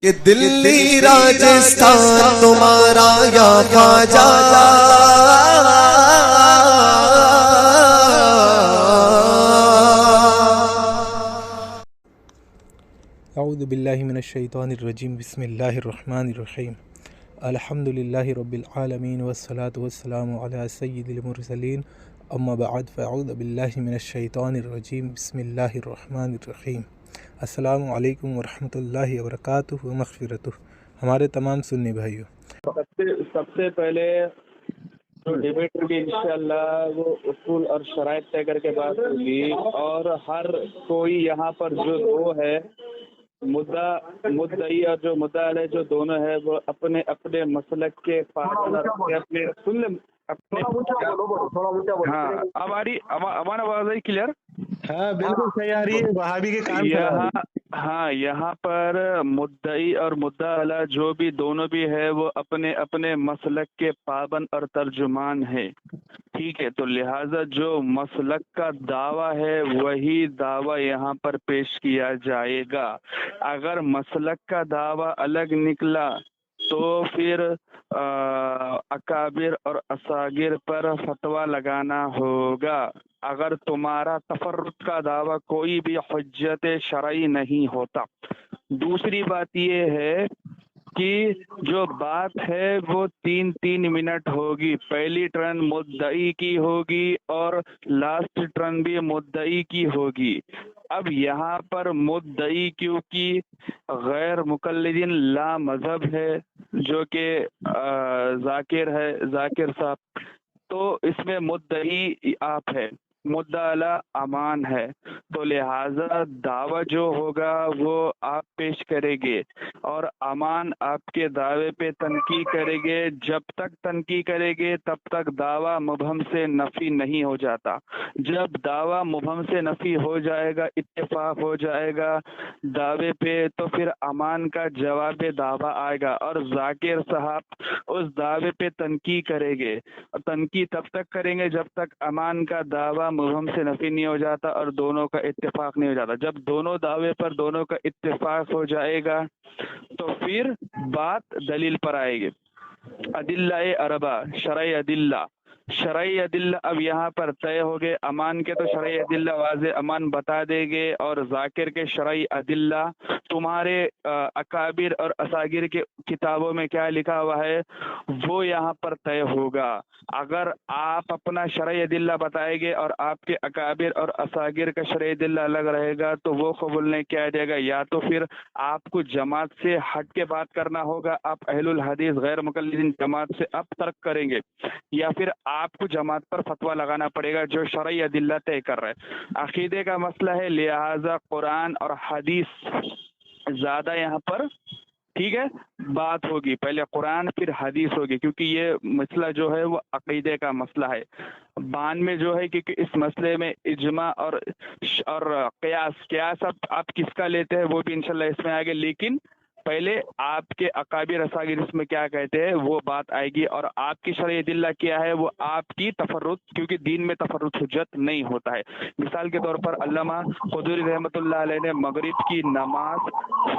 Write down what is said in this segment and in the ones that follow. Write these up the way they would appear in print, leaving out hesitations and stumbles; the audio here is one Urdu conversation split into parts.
کہ دلی راجستھان تمہارا یا خواجہ، اعوذ باللہ من الشیطان الرجیم، بسم اللہ الرحمن الرحیم۔ الحمد للہ رب العالمین والصلاة والسلام علی سید المرسلین، اما بعد فاعوذ باللہ من الشیطان الرجیم، بسم اللہ الرحمن الرحیم۔ السلام علیکم ورحمۃ اللہ وبرکاتہ و مغفرتہ۔ ہمارے تمام سنی بھائیوں، سب سے پہلے جو ڈیبیٹ ہوگی انشاءاللہ وہ اصول اور شرائط طے کر کے بات ہوگی، اور ہر کوئی یہاں پر جو دو ہے مدعی اور جو مدعا علیہ جو دونوں ہے وہ اپنے اپنے مسلک کے اپنے ہاں اب آ رہی ہمارا آواز آئی کلیئر؟ ہاں بالکل صحیح آ رہی ہے، وہابی کے کام یہاں پر مدعی اور مدعا علیہ جو بھی دونوں بھی ہے وہ اپنے اپنے مسلک کے پابند اور ترجمان ہے، ٹھیک ہے؟ تو لہٰذا جو مسلک کا دعویٰ ہے وہی دعویٰ یہاں پر پیش کیا جائے گا۔ اگر مسلک کا دعویٰ الگ نکلا تو پھر اکابر اور اصاغر پر فتویٰ لگانا ہوگا۔ اگر تمہارا تفرد کا دعویٰ کوئی بھی حجت شرعی نہیں ہوتا۔ دوسری بات یہ ہے کہ جو بات ہے وہ 3 منٹ ہوگی، پہلی ٹرن مدعی کی ہوگی اور لاسٹ ٹرن بھی مدعی کی ہوگی۔ اب یہاں پر مدعی کیونکہ غیر مقلدین لا مذہب ہے جو کہ ذاکر ہے، ذاکر صاحب، تو اس میں مدعی آپ ہے، مدعا علیہ امان ہے، تو لہٰذا دعویٰ جو ہوگا وہ آپ پیش کریں گے، اور امان آپ کے دعوے پہ تنقید کریں گے۔ جب تک تنقید کریں گے تب تک دعویٰ مبہم سے نفی نہیں ہو جاتا۔ جب دعویٰ مبہم سے نفی ہو جائے گا، اتفاق ہو جائے گا دعوے پہ، تو پھر امان کا جواب دعویٰ آئے گا اور ذاکر صاحب اس دعوے پہ تنقید کریں گے، اور تنقید تب تک کریں گے جب تک امان کا دعویٰ مبہم سے نفی نہیں ہو جاتا اور دونوں کا اتفاق نہیں ہو جاتا۔ جب دونوں دعوے پر دونوں کا اتفاق ہو جائے گا تو پھر بات دلیل پر آئے گی۔ ادلہ اربع، شرعی ادلہ اب یہاں پر طے ہو گئے۔ امان کے تو شرعی ادلہ واضح امان بتا دے گے، اور ذاکر کے شرعی ادلہ تمہارے اکابر اور اصاغر کے کتابوں میں کیا لکھا ہوا ہے وہ یہاں پر طے ہوگا۔ اگر آپ اپنا شرعی ادلہ بتائیں گے اور آپ کے اکابر اور اصاغر کا شرعی ادلہ الگ رہے گا تو وہ قبول نہیں کیا جائے گا، یا تو پھر آپ کو جماعت سے ہٹ کے بات کرنا ہوگا، آپ اہل الحدیث غیر مقلدین جماعت سے اب ترک کریں گے، یا پھر آپ کو جماعت پر فتویٰ لگانا پڑے گا جو شرعی ادلہ طے کر رہے ہیں۔ عقیدے کا مسئلہ ہے، لہٰذا قرآن اور حدیث زیادہ یہاں پر ٹھیک ہے بات ہوگی، پہلے قرآن پھر حدیث ہوگی، کیونکہ یہ مسئلہ جو ہے وہ عقیدے کا مسئلہ ہے۔ بعد میں جو ہے کیونکہ اس مسئلے میں اجماع اور قیاس آپ کس کا لیتے ہیں وہ بھی انشاءاللہ اس میں آئے گے، لیکن پہلے آپ کے اکابر اصاغر اس میں کیا کہتے ہیں وہ بات آئے گی، اور آپ کی شرعی ادلہ کیا ہے وہ آپ کی تفرد، کیونکہ دین میں تفرد حجت نہیں ہوتا ہے۔ مثال کے طور پر علامہ قدوری رحمۃ اللہ علیہ نے مغرب کی نماز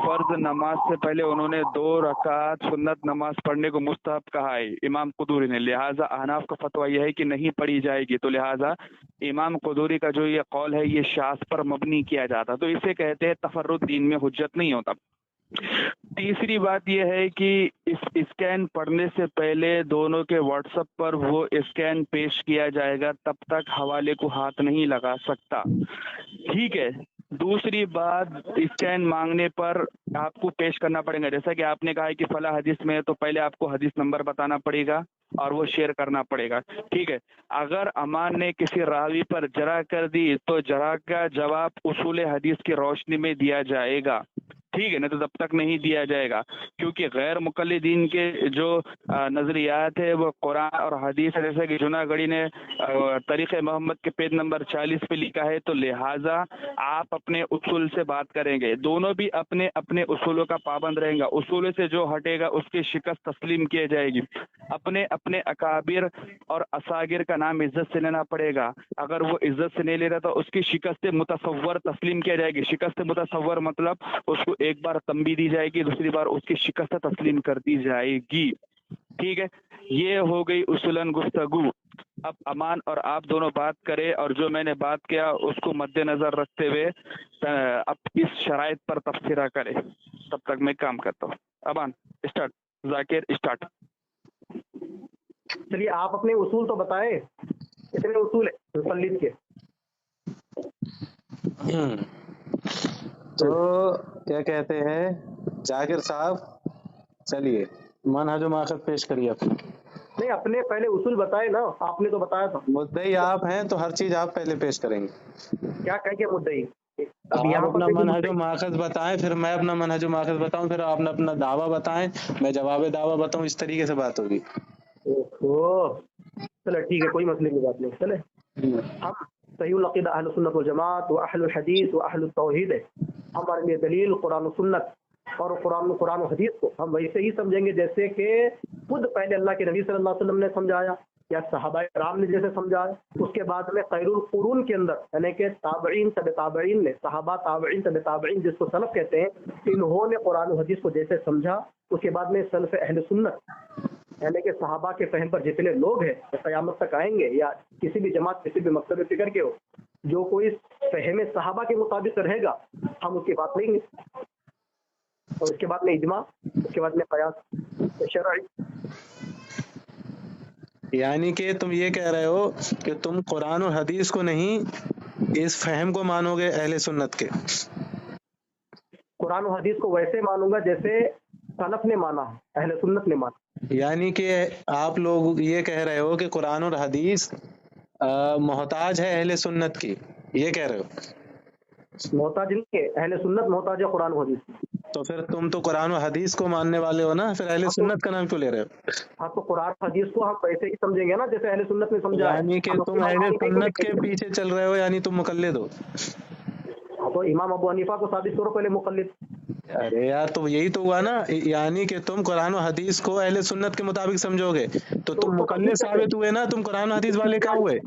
فرض نماز سے پہلے انہوں نے 2 رکعت سنت نماز پڑھنے کو مستحب کہا ہے امام قدوری نے، لہٰذا احناف کا فتویٰ یہ ہے کہ نہیں پڑھی جائے گی، تو لہٰذا امام قدوری کا جو یہ قول ہے یہ شاذ پر مبنی کیا جاتا، تو اسے کہتے ہیں تفرد دین میں حجت نہیں ہوتا۔ تیسری بات یہ ہے کہ اس اسکین پڑھنے سے پہلے دونوں کے واٹس ایپ پر وہ اسکین پیش کیا جائے گا، تب تک حوالے کو ہاتھ نہیں لگا سکتا، ٹھیک ہے؟ دوسری بات، اسکین مانگنے پر آپ کو پیش کرنا پڑے گا، جیسا کہ آپ نے کہا ہے کہ فلاں حدیث میں ہے تو پہلے آپ کو حدیث نمبر بتانا پڑے گا اور وہ شیئر کرنا پڑے گا، ٹھیک ہے؟ اگر امان نے کسی راوی پر جرح کر دی تو جرح کا جواب اصول حدیث کی روشنی میں دیا جائے گا، ٹھیک ہے نا؟ تو تب تک نہیں دیا جائے گا، کیونکہ غیر مقلدین کے جو نظریات ہے وہ قرآن اور حدیث ہے، جیسے کہ جناگڑھی نے طریق محمد کے پیج نمبر 40 پہ لکھا ہے، تو لہٰذا آپ اپنے اصول سے بات کریں گے، دونوں بھی اپنے اپنے اصولوں کا پابند رہیں گا، اصولوں سے جو ہٹے گا اس کی شکست تسلیم کی جائے گی۔ اپنے اپنے اکابر اور اصاغر کا نام عزت سے لینا پڑے گا، اگر وہ عزت سے نہیں لے رہا تو اس کی شکست متصور تسلیم کیا جائے گی۔ شکست متصور مطلب اس کو ایک بار تنبیہ دی جائے گی، دوسری بار اس کی شکست تسلیم کر دی جائے گی. ٹھیک ہے، یہ ہو گئی اصولاً گفتگو. اب امان اور آپ دونوں بات کرے، اور جو میں نے بات کیا اس کو مد نظر رکھتے ہوئے اب اس شرائط پر تبصرہ کرے. تب تک میں کام کرتا ہوں. امان اسٹارٹ، ذاکر اسٹارٹ. چلیے آپ اپنے اصول تو بتائیں، کتنے اصول ہیں مقلد کے؟ تو کیا کہتے ہیں ذاکر صاحب، چلیے منہج و ماخذ پیش کریے اپنا. نہیں، اپنے پہلے اصول بتائے نا، آپ نے تو بتایا تھا. مدعی آپ ہیں تو ہر چیز آپ پہلے پیش کریں گے. کیا کہیں گے مدعی؟ اب آپ یہاں اپنا پر منہج و ماخذ بتائیں، پھر میں اپنا منہج و ماخذ بتاؤں، پھر آپ نے اپنا دعویٰ بتائیں، میں جواب دعویٰ بتاؤں. اس طریقے سے بات ہوگی. چلے ٹھیک ہے، کوئی مسئلے کی بات نہیں. چلے ہم صحیح العقیدہ اہل سنت والجماعت و اہل الحدیث و اہل التوحید ہے. ہمارے لیے دلیل قرآن و سنت اور قرآن و حدیث کو ہم ویسے ہی سمجھیں گے جیسے کہ خود پہلے اللہ کے نبی صلی اللہ علیہ وسلم نے سمجھایا یا صحابہ کرام نے جیسے سمجھایا. اس کے بعد میں خیر القرون کے اندر یعنی کہ تابعین تبع تابعین نے، صحابہ تابعین تبع تابعین جس کو سلف کہتے ہیں، انہوں نے قرآن و حدیث کو جیسے سمجھا. اس کے بعد میں سلف اہل سنت یعنی کہ صحابہ کے فہم پر جتنے لوگ ہیں قیامت تک آئیں گے، یا کسی بھی جماعت کسی بھی مکتب فکر کے ہو، جو کوئی فہم صحابہ کے مطابق رہے گا ہم اس کی بات لیں گے. اور اس کے بعد میں اجماع، اس کے بعد میں قیاس شرعی. یعنی کہ تم یہ کہہ رہے ہو کہ تم قرآن و حدیث کو نہیں، اس فہم کو مانو گے اہل سنت کے. قرآن و حدیث کو ویسے مانوں گا جیسے سلف نے مانا، اہل سنت نے مانا. یعنی کہ آپ لوگ یہ کہہ رہے ہو کہ قرآن اور حدیث محتاج ہے اہل سنت کی، یہ کہہ رہے ہو؟ محتاج نہیں ہے، اہل سنت محتاج ہے قرآن و حدیث. تو پھر تم تو قرآن و حدیث کو ماننے والے ہو نا، پھر اہل سنت کا نام کیوں لے رہے ہو؟ ہاں تو قرآن حدیث کو ہم ویسے ہی سمجھیں گے نا جیسے اہل سنت نے سمجھا ہے. یعنی کہ تم اہل سنت کے پیچھے چل رہے ہو، یعنی تم مقلد ہو. تو امام ابو حنیفہ کو ثابت کرو پہلے مقلد. ارے یار تو یہی تو ہوا نا، یعنی کہ تم قرآن و حدیث کو اہل سنت کے مطابق سمجھو گے تو تم مقلد ثابت ہوئے نا، تم قرآن و حدیث والے کیا ہوئے؟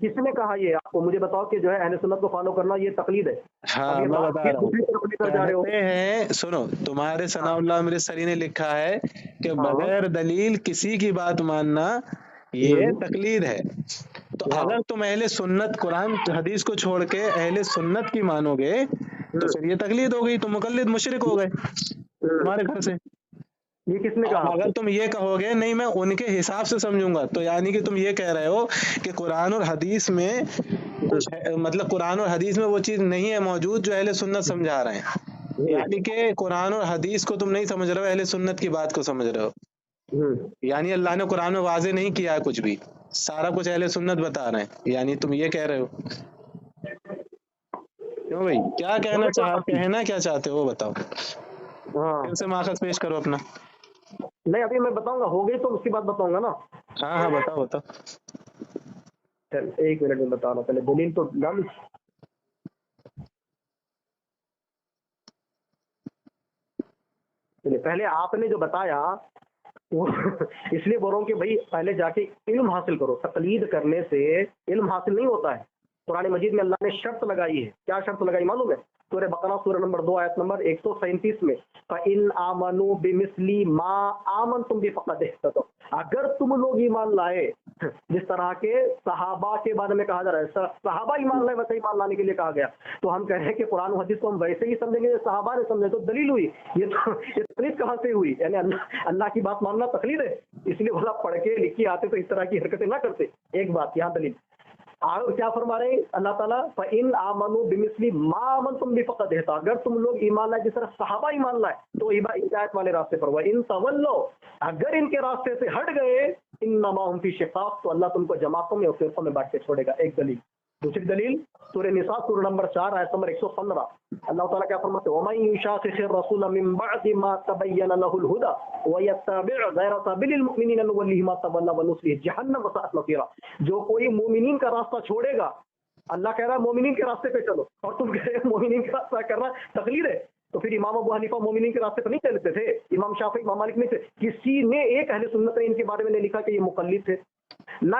کس نے کہا یہ آپ کو؟ مجھے بتاؤ کہ جو ہے اہل سنت کو فالو کرنا یہ تقلید ہے. ہاں اب یہ میں بات بتا رہا ہوں. دوسری طرف لے کر جا رہے ہو. کہتے ہیں سنو، تمہارے ثناء اللہ امرتسری نے لکھا ہے کہ بغیر دلیل کسی کی بات ماننا یہ تقلید ہے. تو اگر تم اہل سنت قرآن حدیث کو چھوڑ کے اہل سنت کی مانو گے تو پھر یہ تقلید ہو گئی، تو مقلد مشرک ہو گئے تمہارے گھر سے. یہ کس نے کہا؟ اگر تم یہ کہو گے نہیں میں ان کے حساب سے سمجھوں گا، تو یعنی کہ تم یہ کہہ رہے ہو کہ قرآن اور حدیث میں مطلب قرآن اور حدیث میں وہ چیز نہیں ہے موجود جو اہل سنت سمجھا رہے ہیں. یعنی کہ قرآن اور حدیث کو تم نہیں سمجھ رہے ہو، اہل سنت کی بات کو سمجھ رہے ہو. یعنی اللہ نے قرآن میں واضح نہیں کیا ہے کچھ بھی، سارا کچھ اہل سنت بتا رہے ہیں، یعنی تم یہ کہہ رہے ہو. کیوں بھائی، کیا کہنا کیا چاہتے ہو وہ بتاؤ. پھر سے ماخذ پیش کرو اپنا. نہیں ابھی میں بتاؤں گا، ہو گئی تو اس کی بات بتاؤں گا نا. ہاں بتاؤ. چل ایک منٹ میں بتا رہا، پہلے دلیل تو ڈال. پہلے آپ نے جو بتایا وہ اس لیے بول رہا ہوں کہ بھائی پہلے جا کے علم حاصل کرو. تقلید کرنے سے علم حاصل نہیں ہوتا ہے. قرآن مجید میں اللہ نے شرط لگائی ہے. کیا شرط لگائی معلوم ہے؟ سورہ بقرہ سورہ نمبر 2 آیت نمبر 137 میں فَإِنْ آمَنُوا بِمِثْلِ مَا آمَنْتُمْ بِهِ فَقَدِ اهْتَدَوْا. اگر تم لوگ ایمان لائے، جس طرح کے صحابہ کے بارے میں کہا جا رہا ہے صحابہ ایمان لائے، ویسے ایمان لانے کے لیے کہا گیا. تو ہم کہہ رہے ہیں کہ قرآن و حدیث کو ہم ویسے ہی سمجھیں گے صحابہ نے سمجھے. تو دلیل ہوئی یہ تقلید کہاں سے ہوئی؟ یعنی اللہ کی بات ماننا تقلید ہے. اس لیے بولا پڑھ کے لکھ کے آتے تو اس طرح کی حرکتیں نہ کرتے. ایک بات یہاں دلیل. اور کیا فرما رہے ہیں اللہ تعالیٰ؟ فَإِنْ آمَنُوا بِمِثْلِ مَا آمَنْتُمْ بِهِ فَقَدِ اهْتَدَوْا. اگر تم لوگ ایمان لائے جس طرح صحابہ ایمان لائے تو ہدایت والے راستے پر. وَإِنْ تَوَلَّوْا. اگر ان کے راستے سے ہٹ گئے انما هم فی شقاق، تو اللہ تم کو جماعتوں میں اور فرقوں میں بانٹ کے چھوڑے گا. ایک دلیل. دوسری دلیل سورہ نساء سورہ نمبر 4 آیت نمبر 115. اللہ تعالیٰ کیا فرماتے ہیں؟ وَمَن يُشَاقِقِ الرَّسُولَ مِن بَعْدِ مَا تَبَيَّنَ لَهُ الْهُدَى وَيَتَّبِعْ غَيْرَ سَبِيلِ الْمُؤْمِنِينَ نُوَلِّهِ مَا تَوَلَّىٰ وَنُصْلِهِ جَهَنَّمَ وَسَاءَتْ مَصِيرًا. جو کوئی مومنین کا راستہ چھوڑے گا، اللہ کہہ رہا ہے مومنین کے راستے پہ چلو، اور تم کہہ رہے مومنین کا راستہ کرنا تقلید ہے. تو پھر امام ابو حنیفہ مومنین کے راستے پہ نہیں چلتے تھے، امام شافعی امام مالک نہیں تھے. کسی نے ایک اہل سنت نے ان کے بارے میں نہیں لکھا کہ یہ مقلد تھے. نہ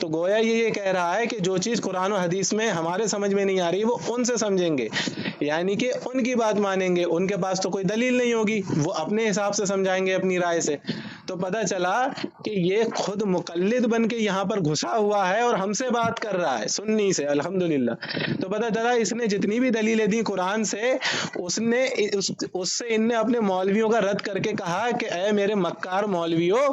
تو گویا یہ کہہ رہا ہے کہ جو چیز قرآن و حدیث میں ہمارے سمجھ میں نہیں آ رہی وہ ان سے سمجھیں گے، یعنی کہ ان کی بات مانیں گے. ان کے پاس تو کوئی دلیل نہیں ہوگی، وہ اپنے حساب سے سمجھائیں گے اپنی رائے سے. تو پتہ چلا کہ یہ خود مقلد بن کے یہاں پر گھسا ہوا ہے اور ہم سے بات کر رہا ہے سنی سے. الحمدللہ. تو پتہ چلا اس نے جتنی بھی دلیلیں دی قرآن سے، اس سے ان نے اپنے مولویوں کا رد کر کے کہا کہ اے میرے مکار مولویوں،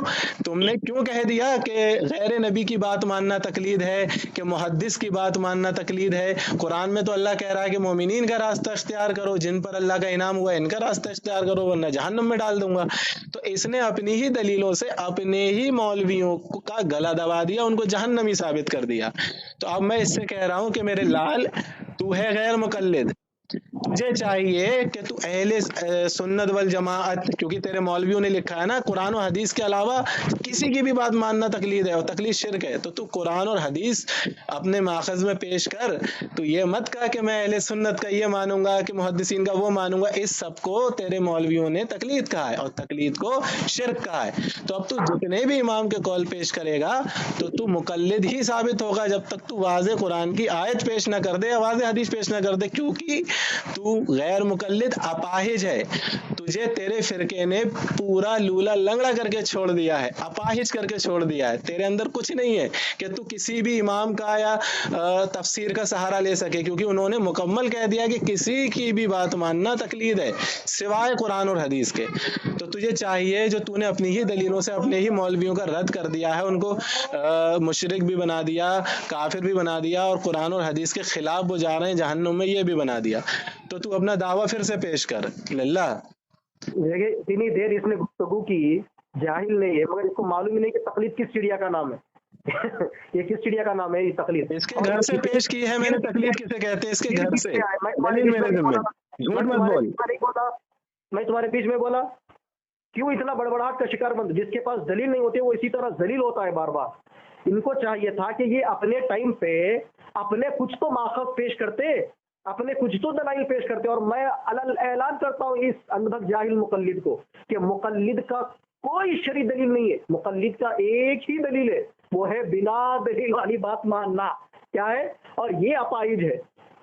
تم نے کیوں کہہ دیا کہ غیر نبی کی بات ماننا تقلید ہے، کہ محدث کی بات ماننا تقلید ہے؟ قرآن میں تو اللہ کہہ رہا ہے کہ مومنین کا راستہ اختیار کرو، جن پر اللہ کا انعام ہوا ان کا راستہ اختیار کرو ورنہ جہنم میں ڈال دوں گا. تو اس نے اپنی ہی دلیلوں سے اپنے ہی مولویوں کا گلا دبا دیا، ان کو جہنمی ثابت کر دیا. تو اب میں اس سے کہہ رہا ہوں کہ میرے لال، تو ہے غیر مقلد، تجھے چاہیے کہ تو اہل سنت والجماعت، کیونکہ تیرے مولویوں نے لکھا ہے نا قرآن و حدیث کے علاوہ کسی کی بھی بات ماننا تقلید ہے اور تقلید شرک ہے، تو قرآن اور حدیث اپنے ماخذ میں پیش کر. تو یہ مت کہا کہ میں اہل سنت کا یہ مانوں گا کہ محدثین کا وہ مانوں گا. اس سب کو تیرے مولویوں نے تقلید کہا ہے اور تقلید کو شرک کہا ہے. تو اب تو جتنے بھی امام کے قول پیش کرے گا تو تو مقلد ہی ثابت ہوگا جب تک تو واضح قرآن کی آیت پیش نہ کر دے، واضح حدیث پیش نہ کر دے، کیونکہ تو غیر مقلد اپاہج ہے. تجھے تیرے فرقے نے پورا لولا لنگڑا کر کے چھوڑ دیا ہے، اپاہج کر کے چھوڑ دیا ہے. تیرے اندر کچھ نہیں ہے کہ تو کسی بھی امام کا یا تفسیر کا سہارا لے سکے، کیونکہ انہوں نے مکمل کہہ دیا کہ کسی کی بھی بات ماننا تقلید ہے سوائے قرآن اور حدیث کے. تو تجھے چاہیے، جو تو نے اپنی ہی دلیلوں سے اپنے ہی مولویوں کا رد کر دیا ہے، ان کو مشرک بھی بنا دیا، کافر بھی بنا دیا، اور قرآن اور حدیث کے خلاف وہ جا رہے ہیں جہنم میں، یہ بھی بنا دیا. تو اپنا دعویٰ پھر سے پیش کر. للہ دیکھیے اتنی دیر اس نے گفتگو کی، جاہل نہیں ہے مگر اس کو معلوم ہی نہیں کہ تقلید کس چڑیا کا نام ہے. یہ کس چڑیا کا نام ہے یہ تقلید؟ اس کے گھر سے پیش کی ہے میں نے. تقلید کسے کہتے ہیں؟ اس کے گھر سے. دلیل میرے ذمہ، جھوٹ مت بول. میں تمہارے بیچ میں بولا کیوں اتنا بڑبڑاہٹ کا شکار بند؟ جس کے پاس دلیل نہیں ہوتی وہ اسی طرح ذلیل ہوتا ہے بار بار. ان کو چاہیے تھا کہ یہ اپنے ٹائم پہ اپنے کچھ تو ماخذ پیش کرتے، اپنے کچھ تو دلائل پیش کرتے. اور میں اعلان کرتا ہوں اس اندھک جاہل مقلد کو کہ مقلد کا کوئی شرعی دلیل نہیں ہے. مقلد کا ایک ہی دلیل ہے، وہ ہے بنا دلیل والی بات ماننا. کیا ہے؟ اور یہ اپاہج ہے،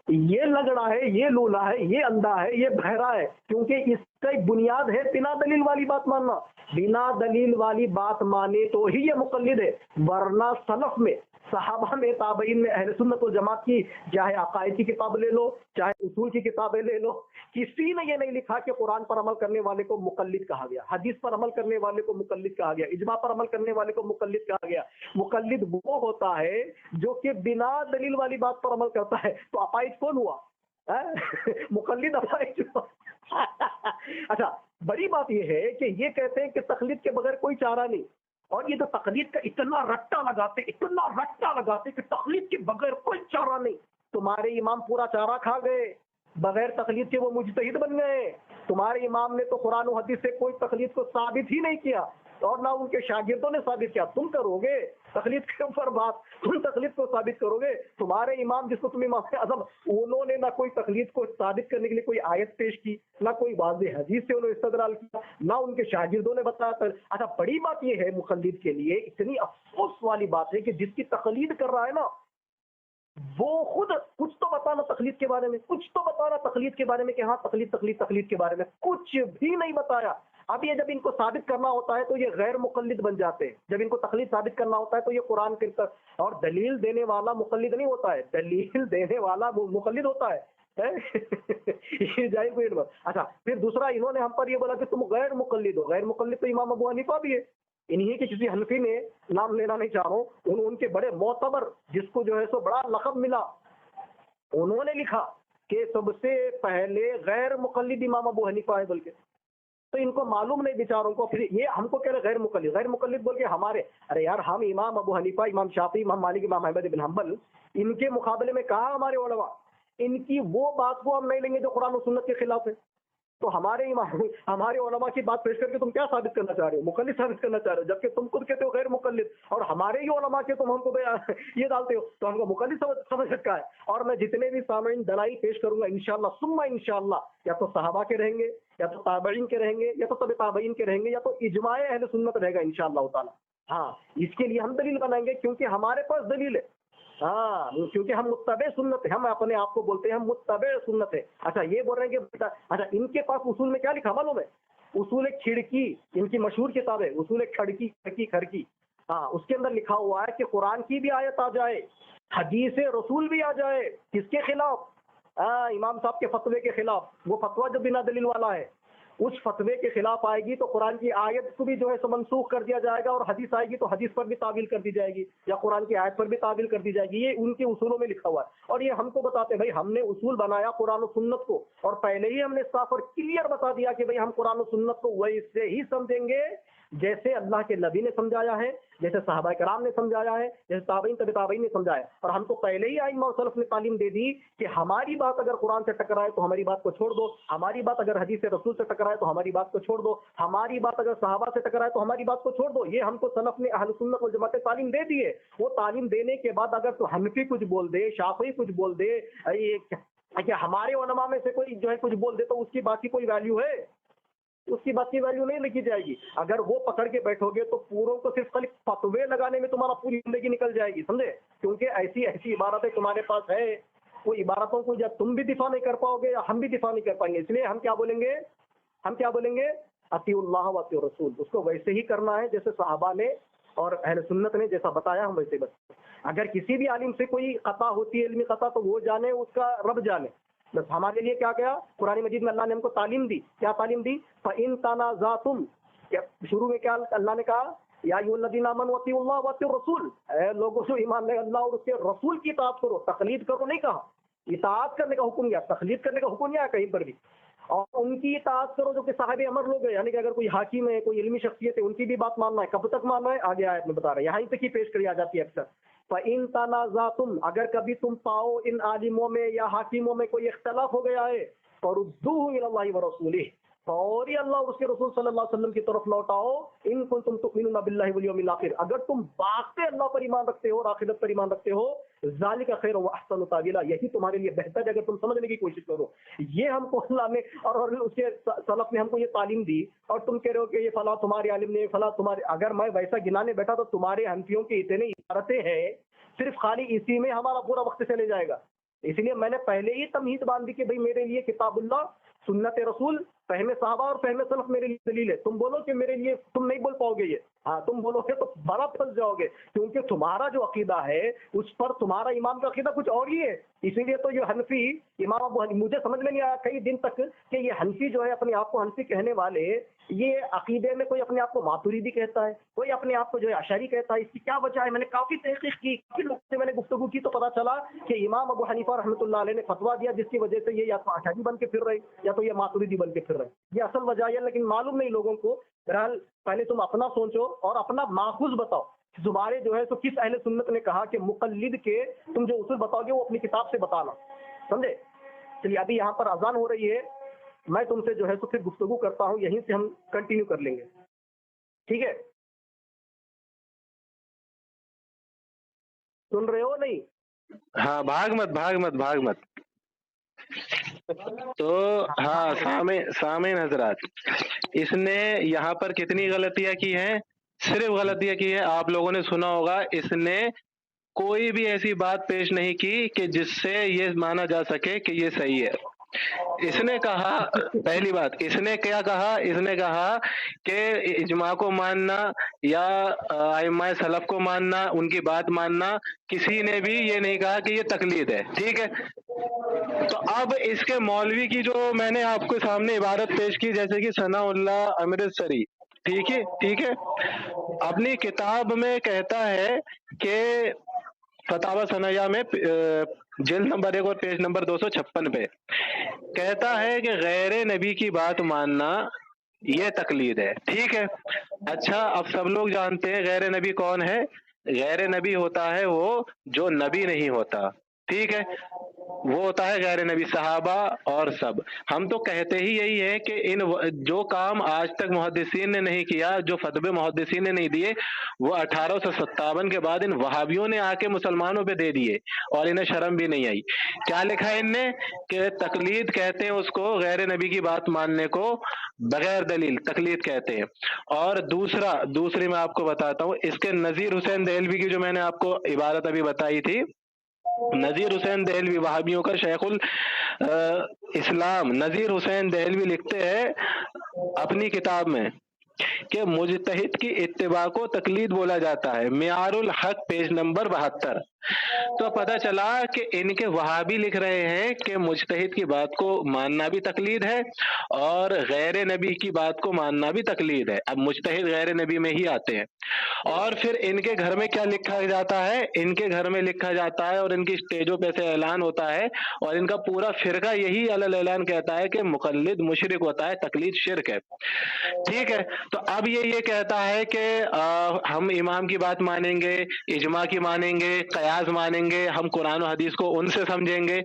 یہ لگڑا ہے، یہ لولا ہے، یہ اندھا ہے، یہ بہرا ہے، کیونکہ اس کا ایک بنیاد ہے بنا دلیل والی بات ماننا. بنا دلیل والی بات مانے تو ہی یہ مقلد ہے، ورنہ سلف میں، صحابہ میں، تابعین میں، اہل سنت و جماعت کی چاہے عقائد کی کتاب لے لو، چاہے اصول کی کتابیں لے لو، کسی نے یہ نہیں لکھا کہ قرآن پر عمل کرنے والے کو مقلد کہا گیا، حدیث پر عمل کرنے والے کو مقلد کہا گیا، اجماع پر عمل کرنے والے کو مقلد کہا گیا. مقلد وہ ہوتا ہے جو کہ بنا دلیل والی بات پر عمل کرتا ہے. تو اپائج کون ہوا؟ مقلد اپائج ہوا. اچھا، بڑی بات یہ ہے کہ یہ کہتے ہیں کہ تقلید کے بغیر کوئی چارہ نہیں، اور یہ تو تقلید کا اتنا رٹا لگاتے کہ تقلید کے بغیر کوئی چارہ نہیں. تمہارے امام پورا چارہ کھا گئے، بغیر تقلید کے وہ مجتہد بن گئے. تمہارے امام نے تو قرآن و حدیث سے کوئی تقلید کو ثابت ہی نہیں کیا، اور نہ ان کے شاگردوں نے ثابت کیا. تم کرو گے تقلید کے اوپر بات، تم تقلید کو ثابت کرو گے. تمہارے امام جس کو تم امام اعظم، انہوں نے نہ کوئی تقلید کو ثابت کرنے کے لیے کوئی آیت پیش کی، نہ کوئی واضح حدیث سے انہوں نے استدلال کیا، نہ ان کے شاگردوں نے بتایا. اچھا، بڑی بات یہ ہے مقلد کے لیے اتنی افسوس والی بات ہے کہ جس کی تقلید کر رہا ہے نا، وہ خود کچھ تو بتانا تقلید کے بارے میں، کچھ تو بتانا تقلید کے بارے میں کہ ہاں تقلید کے بارے میں کچھ بھی نہیں بتایا. اب یہ جب ان کو ثابت کرنا ہوتا ہے تو یہ غیر مقلد بن جاتے ہیں. جب ان کو تقلید ثابت کرنا ہوتا ہے تو یہ قرآن کے، اور دلیل دینے والا مقلد نہیں ہوتا ہے، دلیل دینے والا مقلد ہوتا ہے. اچھا، پھر دوسرا انہوں نے ہم پر یہ بولا کہ تم غیر مقلد ہو. غیر مقلد تو امام ابو حنیفہ بھی ہے. انہی کے کسی حنفی نے، نام لینا نہیں چاہ رہا ہوں، ان کے بڑے معتبر، جس کو جو ہے سو بڑا لقب ملا، انہوں نے لکھا کہ سب سے پہلے غیر مقلد امام ابو حنیفہ ہے. بلکہ تو ان کو معلوم نہیں بیچاروں کو، پھر یہ ہم کو کہہ رہے غیر مقلد بول کے ہمارے. ارے یار، ہم امام ابو حنیفہ، امام شافعی، امام مالک، امام احمد بن حنبل، ان کے مقابلے میں کہا ہمارے علماء. ان کی وہ بات کو ہم نہیں لیں گے جو قرآن و سنت کے خلاف ہے. تو ہمارے علماء کی بات پیش کر کے تم کیا ثابت کرنا چاہ رہے ہو؟ مقلد ثابت کرنا چاہ رہے ہو، جبکہ تم خود کہتے ہو غیر مقلد، اور ہمارے ہی علماء کے تم ہم کو یہ ڈالتے ہو، تو ہم کو مقلد سمجھ سکتا ہے. اور میں جتنے بھی سامعین دلائل پیش کروں گا انشاءاللہ ثم انشاءاللہ، یا تو صحابہ کے رہیں گے، یا تو تابعین کے رہیں گے، یا تو تبع تابعین کے رہیں گے، یا تو اجماع اہل سنت رہے گا انشاءاللہ تعالی. ہاں اس کے لیے ہم دلیل بنائیں گے کیونکہ ہمارے پاس دلیل ہے. ہاں کیونکہ ہم متبع سنت ہے، ہم اپنے آپ کو بولتے ہیں ہم متبع سنت ہے. اچھا یہ بول رہے ہیں کہ اچھا ان کے پاس اصول میں کیا لکھا معلوم ہے؟ اصول کھڑکی، ان کی مشہور کتاب ہے اصول کھڑکی. ہاں اس کے اندر لکھا ہوا ہے کہ قرآن کی بھی آیت آ جائے، حدیث رسول بھی آ جائے، کس کے خلاف؟ امام صاحب کے فتوے کے خلاف. وہ فتویٰ جو بنا دلیل والا ہے اس فتوے کے خلاف آئے گی تو قرآن کی آیت کو بھی جو ہے سو منسوخ کر دیا جائے گا، اور حدیث آئے گی تو حدیث پر بھی تعویل کر دی جائے گی، یا قرآن کی آیت پر بھی تعویل کر دی جائے گی. یہ ان کے اصولوں میں لکھا ہوا ہے. اور یہ ہم کو بتاتے ہیں بھائی ہم نے اصول بنایا قرآن و سنت کو، اور پہلے ہی ہم نے صاف اور کلیئر بتا دیا کہ بھائی ہم قرآن و سنت کو ویسے ہی سمجھیں گے جیسے اللہ کے نبی نے سمجھایا ہے، جیسے صحابہ کرام نے سمجھایا ہے، جیسے تابعین تبع تابعین نے سمجھایا. اور ہم کو پہلے ہی ائمہ و سلف نے تعلیم دے دی کہ ہماری بات اگر قرآن سے ٹکرائے تو ہماری بات کو چھوڑ دو، ہماری بات اگر حدیث رسول سے ٹکرائے تو ہماری بات کو چھوڑ دو، ہماری بات اگر صحابہ سے ٹکرائے تو ہماری بات کو چھوڑ دو. یہ ہم کو سلف نے اہل سنت والجماعت نے تعلیم دے دی ہے. وہ تعلیم دینے کے بعد اگر تو حنفی کچھ بول دے، شافعی کچھ بول دے، کہ ہمارے علماء میں سے کوئی جو ہے کچھ بول دے تو اس کی بات کی کوئی ویلیو ہے؟ اس کی بات کی ویلیو نہیں لکھی جائے گی. اگر وہ پکڑ کے بیٹھو گے تو پوروں کو صرف خالی فتوے لگانے میں تمہارا پوری زندگی نکل جائے گی، سمجھے؟ کیونکہ ایسی عبارتیں تمہارے پاس ہے، وہ عبارتوں کو جب تم بھی دفاع نہیں کر پاؤ گے یا ہم بھی دفاع نہیں کر پائیں گے. اس لیے ہم کیا بولیں گے اطیعوا اللہ و اطیعوا الرسول. اس کو ویسے ہی کرنا ہے جیسے صحابہ نے اور اہل سنت نے جیسا بتایا ہم ویسے بس. اگر کسی بھی عالم سے کوئی خطا ہوتی ہے، علمی خطا، تو وہ جانے، اس کا رب جانے. بس ہمارے لیے کیا گیا قرآن مجید میں اللہ نے ہم کو تعلیم دی. کیا تعلیم دی؟ فَإِن تَنَازَعْتُمْ، شروع میں کیا اللہ نے کہا؟ یا ایھا الذین آمنوا اطیعوا اللہ واطیعوا الرسول، اے لوگوں جو ایمان لے اللہ اور اس کے رسول کی اطاعت کرو. تقلید کرو نہیں کہا، اطاعت کرنے کا حکم دیا، تقلید کرنے کا حکم نہیں آیا کہیں پر بھی. اور ان کی اطاعت کرو جو کہ صاحب امر لوگ ہیں، یعنی کہ اگر کوئی حاکم ہے، کوئی علمی شخصیت ہے، ان کی بھی بات ماننا ہے. کب تک ماننا ہے؟ آگے آیت میں بتا رہے ہیں، یہاں تک ہی پیش کری آ جاتی ہے اکثر. فَإِن تَنَازَعْتُمْ، اگر کبھی تم پاؤ ان عالموں میں یا حاکموں میں کوئی اختلاف ہو گیا ہے، فَرُدُّوهُ إِلَى اللَّهِ وَرَسُولِهِ، فوری اللہ اور اس کے رسول صلی اللہ علیہ وسلم کی طرف لوٹاؤ. ان کنتم تؤمنون باللہ والیوم الآخر، اگر تم واقعی اللہ پر ایمان رکھتے ہو اور آخرت پر ایمان رکھتے ہو. ذالک خیر و احسن تاویلا، یہی تمہارے لیے بہتر ہے اگر تم سمجھنے کی کوشش کرو. یہ ہم کو اللہ نے اور اس کے سلف نے ہم کو یہ تعلیم دی، اور تم کہہ رہے ہو کہ یہ فلاں تمہارے عالم نے، فلاں تمہارے. اگر میں ویسا گنانے بیٹھا تو تمہارے حنفیوں کی اتنے عبارتیں ہیں، صرف خالی اسی میں ہمارا پورا وقت چلے جائے گا. اس لیے میں نے پہلے ہی تمہید باندھ دی کہ بھئی میرے لیے کتاب اللہ، سنت رسول، فہم صحابہ اور فہم سلف میرے لیے دلیل ہے. تم بولو کہ میرے لیے تم نہیں بول پاؤ گے یہ. ہاں تم بولو گے تو بڑا پھنس جاؤ گے، کیونکہ تمہارا جو عقیدہ ہے اس پر تمہارا امام کا عقیدہ کچھ اور ہی ہے. اسی لیے تو یہ حنفی امام ابو حنیفہ، مجھے سمجھ میں نہیں آیا کئی دن تک کہ یہ حنفی جو ہے اپنے آپ کو حنفی کہنے والے، یہ عقیدے میں کوئی اپنے آپ کو ماتوریدی کہتا ہے، کوئی اپنے آپ کو جو ہے اشعری کہتا ہے. اس کی کیا وجہ ہے؟ میں نے کافی تحقیق کی، کافی لوگوں سے میں نے گفتگو کی تو پتا چلا کہ امام ابو حنیفہ رحمۃ اللہ علیہ نے فتویٰ دیا جس کی وجہ سے یہ یا تو اشعری بن کے پھر رہے یا تو یہ ماتوریدی بن کے پھر رہے. یہ اصل وجہ ہے، لیکن معلوم نہیں لوگوں کو. بہرحال پہلے تم اپنا سوچو اور اپنا ماخوذ بتاؤ. تمہارے جو ہے تو کس اہل سنت نے کہا کہ مقلد کے تم جو اصول بتاؤ گے وہ اپنی کتاب سے بتانا، سمجھے؟ چلیے ابھی یہاں پر اذان ہو رہی ہے، میں تم سے جو ہے تو پھر گفتگو کرتا ہوں، یہیں سے ہم کنٹینیو کر لیں گے، ٹھیک ہے؟ سن رہے ہو نہیں؟ ہاں بھاگ مت. تو ہاں سامعین حضرات، اس نے یہاں پر کتنی غلطیاں کی ہیں؟ صرف غلطیاں کی ہیں. آپ لوگوں نے سنا ہوگا اس نے کوئی بھی ایسی بات پیش نہیں کی کہ جس سے یہ مانا جا سکے کہ یہ صحیح ہے. اس نے کہا، پہلی بات اس نے کیا کہا؟ اس نے کہا کہ اجماع کو ماننا یا ائمہ سلف کو ماننا، ان کی بات ماننا، کسی نے بھی یہ نہیں کہا کہ یہ تقلید ہے. ٹھیک ہے، تو اب اس کے مولوی کی جو میں نے آپ کے سامنے عبارت پیش کی، جیسے کہ ثناء اللہ امرتسری، ٹھیک ہے، اپنی کتاب میں کہتا ہے کہ فتاوی ثنائیہ میں جلد نمبر 1 اور پیج نمبر 256 پہ کہتا ہے کہ غیر نبی کی بات ماننا یہ تقلید ہے. ٹھیک ہے، اچھا اب سب لوگ جانتے ہیں غیر نبی کون ہے. غیر نبی ہوتا ہے وہ جو نبی نہیں ہوتا. ٹھیک ہے، وہ ہوتا ہے غیر نبی، صحابہ اور سب۔ ہم تو کہتے ہی یہی ہے کہ ان جو کام آج تک محدثین نے نہیں کیا، جو فتوے محدثین نے نہیں دیے، وہ 1857 کے بعد ان وہابیوں نے آ کے مسلمانوں پہ دے دیے، اور انہیں شرم بھی نہیں آئی۔ کیا لکھا ہے ان نے کہ تقلید کہتے ہیں اس کو، غیر نبی کی بات ماننے کو بغیر دلیل تقلید کہتے ہیں۔ اور دوسری میں آپ کو بتاتا ہوں، اس کے نذیر حسین دہلوی کی جو میں نے آپ کو عبارت ابھی بتائی تھی، نذیر حسین دہلوی وہابیوں کا شیخ الاسلام نذیر حسین دہلوی لکھتے ہیں اپنی کتاب میں کہ مجتہد کی اتباع کو تقلید بولا جاتا ہے، معیار الحق پیج نمبر 72۔ تو پتہ چلا کہ ان کے وہابی لکھ رہے ہیں کہ مجتہد کی بات کو ماننا بھی تقلید ہے اور غیر نبی کی بات کو ماننا بھی تقلید ہے۔ اب مجتہد غیر نبی میں ہی آتے ہیں، اور پھر ان کے گھر میں کیا لکھا جاتا ہے، ان کے گھر میں لکھا جاتا ہے اور ان کی اسٹیجوں پہ سے اعلان ہوتا ہے، اور ان کا پورا فرقہ یہی علل اعلان کہتا ہے کہ مقلد مشرک ہوتا ہے، تقلید شرک ہے۔ ٹھیک ہے، تو اب یہ کہتا ہے کہ ہم امام کی بات مانیں گے، اجماع کی مانیں گے، قیاس مانیں گے، ہم قرآن و حدیث کو ان سے سمجھیں گے۔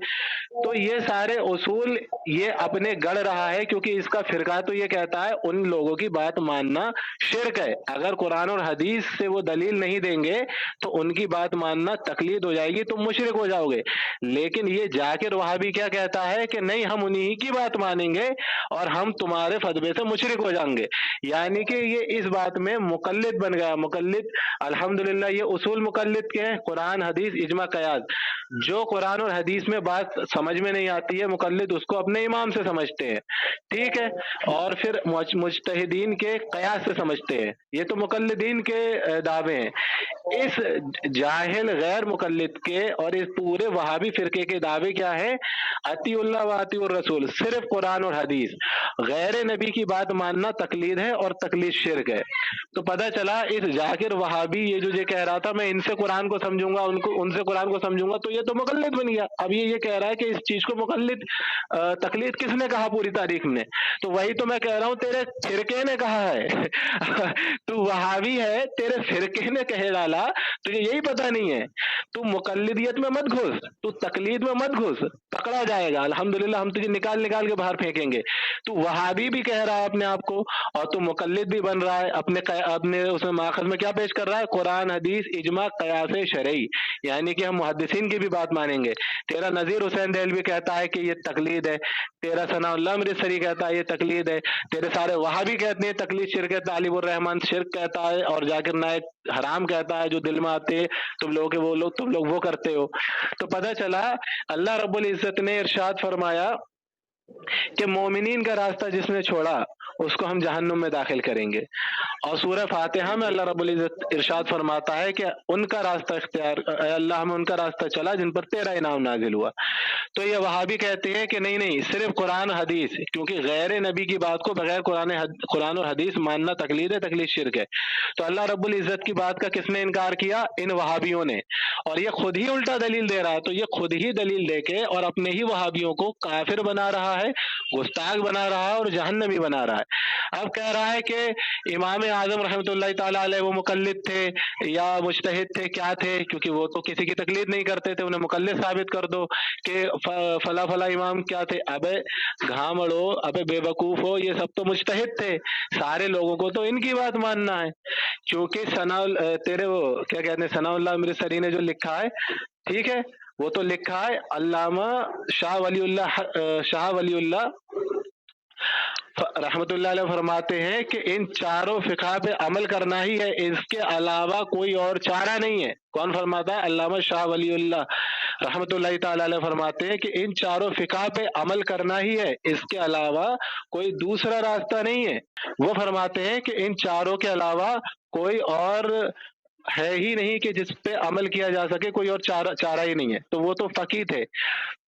تو یہ سارے اصول یہ اپنے گڑھ رہا ہے، کیونکہ اس کا فرقہ تو یہ کہتا ہے ان لوگوں کی بات ماننا شرک ہے۔ اگر قرآن اور حدیث سے وہ دلیل نہیں دیں گے تو ان کی بات ماننا تقلید ہو جائے گی، تم مشرک ہو جاؤ گے۔ لیکن یہ ذاکر وہابی کیا کہتا ہے کہ نہیں، ہم انہی کی بات مانیں گے اور ہم تمہارے فتوے سے مشرک ہو جائیں گے۔ یعنی کہ یہ اس بات میں مقلد بن گیا۔ مقلد الحمدللہ یہ اصول مقلد کے ہیں، قرآن حدیث اجماع قیاس۔ جو قرآن اور حدیث میں بات سمجھ میں نہیں آتی ہے، مقلد اس کو اپنے امام سے سمجھتے ہیں، ٹھیک ہے، اور پھر مجتہدین کے قیاس سے سمجھتے ہیں۔ یہ تو مقلدین کے دعوے ہیں۔ اس جاہل غیر مقلد کے اور اس پورے وہابی فرقے کے دعوے کیا ہے؟ اطیع اللہ و اطیع الرسول، صرف قرآن اور حدیث، غیر نبی کی بات ماننا تقلید ہے اور تقلید شرک ہے۔ تو پتہ چلا اس ذاکر وہابی یہ کہہ رہا تھا میں ان سے قرآن کو سمجھوں گا، ان سے قرآن کو سمجھوں گا، تو یہ تو مقلد بن گیا۔ اب یہ کہہ رہا ہے کہ اس چیز کو مقلد تقلید کس نے کہا پوری تاریخ میں؟ تو وہی تو میں کہہ رہا ہوں، تیرے فرقے نے کہا ہے تو وہابی ہے، تیرے فرقے نے کہہ ڈالا، تجھے یہی پتہ نہیں ہے۔ تو مقلدیت میں مت گھس، تو تقلید میں مت گھس، پکڑا جائے گا۔ الحمدللہ ہم تجھے نکال کے باہر پھینکیں گے۔ تو وہابی بھی کہہ رہا ہے اپنے آپ کو، اور تو مقلد بھی بن رہا ہے، اپنے اس میں ماخذ میں کیا پیش کر رہا ہے؟ قرآن حدیث اجماع قیاس شرعی، یعنی کہ ہم محدثین کی بھی بات مانیں گے۔ تیرا نذیر حسین دہلوی کہتا ہے کہ یہ تقلید ہے، تیرا ثناء اللہ امرتسری کہتا ہے یہ تقلید ہے، تیرے سارے وہابی کہتے ہیں تقلید شرک ہے، طالب الرحمان شرک کہتا ہے، اور ذاکر نائک حرام کہتا ہے، جو دل میں آتے ہیں تم لوگ وہ کرتے ہو۔ تو پتہ چلا اللہ رب العزت نے ارشاد فرمایا کہ مومنین کا راستہ جس نے چھوڑا اس کو ہم جہنم میں داخل کریں گے، اور سورہ فاتحہ میں اللہ رب العزت ارشاد فرماتا ہے کہ ان کا راستہ اختیار، اے اللہ ہمیں ان کا راستہ چلا جن پر تیرا انعام نازل ہوا۔ تو یہ وہابی کہتے ہیں کہ نہیں، صرف قرآن حدیث، کیونکہ غیر نبی کی بات کو بغیر قرآن اور حدیث ماننا تقلید ہے، تقلید شرک ہے۔ تو اللہ رب العزت کی بات کا کس نے انکار کیا؟ ان وہابیوں نے، اور یہ خود ہی الٹا دلیل دے رہا ہے۔ تو یہ خود ہی دلیل دے کے اور اپنے ہی وہابیوں کو کافر بنا رہا ہے، گستاخ بنا رہا ہے اور جہنمی بنا رہا ہے۔ اب کہہ رہا ہے کہ امام اعظم رحمۃ اللہ تعالیٰ علیہ وہ مقلد تھے یا مجتہد تھے، کیا تھے؟ کیونکہ وہ تو کسی کی تقلید نہیں کرتے تھے، انہیں مقلد ثابت کر دو کہ فلاں امام کیا تھے۔ ابے گھامڑو، ابے بے وقوف ہو، یہ سب تو مجتہد تھے، سارے لوگوں کو تو ان کی بات ماننا ہے۔ کیونکہ تیرے وہ کیا کہتے ہیں، ثناء اللہ امرتسری نے جو لکھا ہے، ٹھیک ہے، وہ تو لکھا ہے علامہ شاہ ولی اللہ رحمت اللہ علیہ فرماتے ہیں کہ ان چاروں فقہ پہ عمل کرنا ہی ہے، اس کے علاوہ کوئی اور چارہ نہیں ہے۔ کون فرماتا ہے؟ علامہ شاہ ولی اللہ رحمت اللہ تعالی علیہ فرماتے ہیں کہ ان چاروں فقہ پہ عمل کرنا ہی ہے، اس کے علاوہ کوئی دوسرا راستہ نہیں ہے۔ وہ فرماتے ہیں کہ ان چاروں کے علاوہ کوئی اور ہے ہی نہیں کہ جس پہ عمل کیا جا سکے، کوئی اور چارہ ہی نہیں ہے۔ تو وہ تو فقیہ تھے۔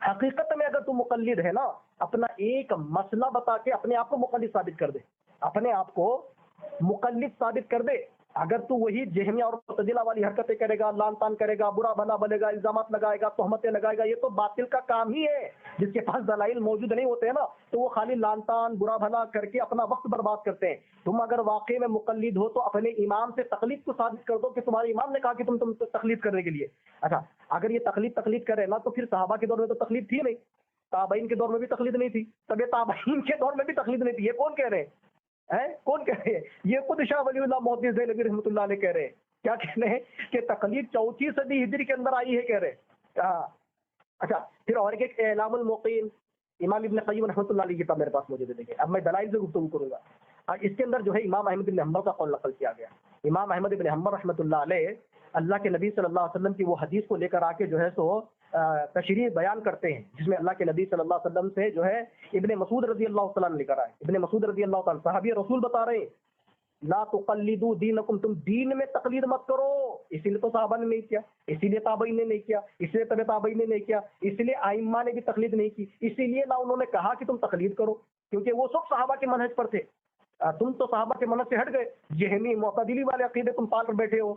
حقیقت میں اگر تم مقلد ہے نا، اپنا ایک مسئلہ بتا کے اپنے آپ کو مقلد ثابت کر دے، اپنے آپ کو مقلد ثابت کر دے۔ اگر تو وہی جہمیہ اور معتزلہ والی حرکتیں کرے گا، لان تان کرے گا، برا بھلا بولے گا، الزامات لگائے گا، تہمتیں لگائے گا، یہ تو باطل کا کام ہی ہے۔ جس کے پاس دلائل موجود نہیں ہوتے ہیں نا، تو وہ خالی لان تان برا بھلا کر کے اپنا وقت برباد کرتے ہیں۔ تم اگر واقعی میں مقلد ہو تو اپنے امام سے تقلید کو ثابت کر دو کہ تمہارے امام نے کہا کہ تم تقلید کرنے کے لیے۔ اچھا، اگر یہ تقلید کرے نا تو پھر صحابہ کے دور میں تو تقلید تھی نہیں، تابعین کے دور میں بھی تقلید نہیں تھی، طب تابعین کے دور میں بھی تقلید نہیں تھی، یہ کون کہہ رہے ہیں؟ کون کہہ رہے ہیں؟ یہ خود شاہ ولی اللہ محدث دہلوی رحمۃ اللہ علیہ کہہ رہے ہیں۔ کیا کہہ رہے ہیں کہ تقلید 34 صدی ہجری کے اندر آئی ہے، کہہ رہے ہیں۔ اچھا، پھر اور ایک اعلام الموقعین، امام ابن قیم رحمۃ اللہ علیہ کتاب میرے پاس موجود ہے، دیکھیں اب میں دلائل سے گفتگو کروں گا۔ اس کے اندر جو ہے امام احمد بن حنبل کا قول نقل کیا گیا۔ امام احمد بن حنبل رحمۃ اللہ علیہ اللہ کے نبی صلی اللہ علیہ وسلم کی وہ حدیث کو لے کر آ کے جو ہے سو تشریح بیان کرتے ہیں، جس میں اللہ کے نبی صلی اللہ علیہ وسلم سے جو ہے ابن مسعود رضی اللہ تعالیٰ نے لے کر آئے۔ ابن مسعود رضی اللہ تعالیٰ صحابی رسول بتا رہے ہیں، لا تقلدوا دینکم، تم دین میں تقلید مت کرو۔ اسی لیے تو صحابہ نے نہیں کیا، اسی لیے تابعین نے نہیں کیا، اس لیے تبع تابعین نے نہیں کیا، اس لیے ائمہ نے بھی تقلید نہیں کی، اسی لیے نہ انہوں نے کہا کہ تم تقلید کرو، کیونکہ وہ سب صحابہ کے منہج پر تھے۔ تم تو صحابہ کے منہج سے ہٹ گئے، جہمی معتدلی والے عقیدے تم پال کر بیٹھے ہو،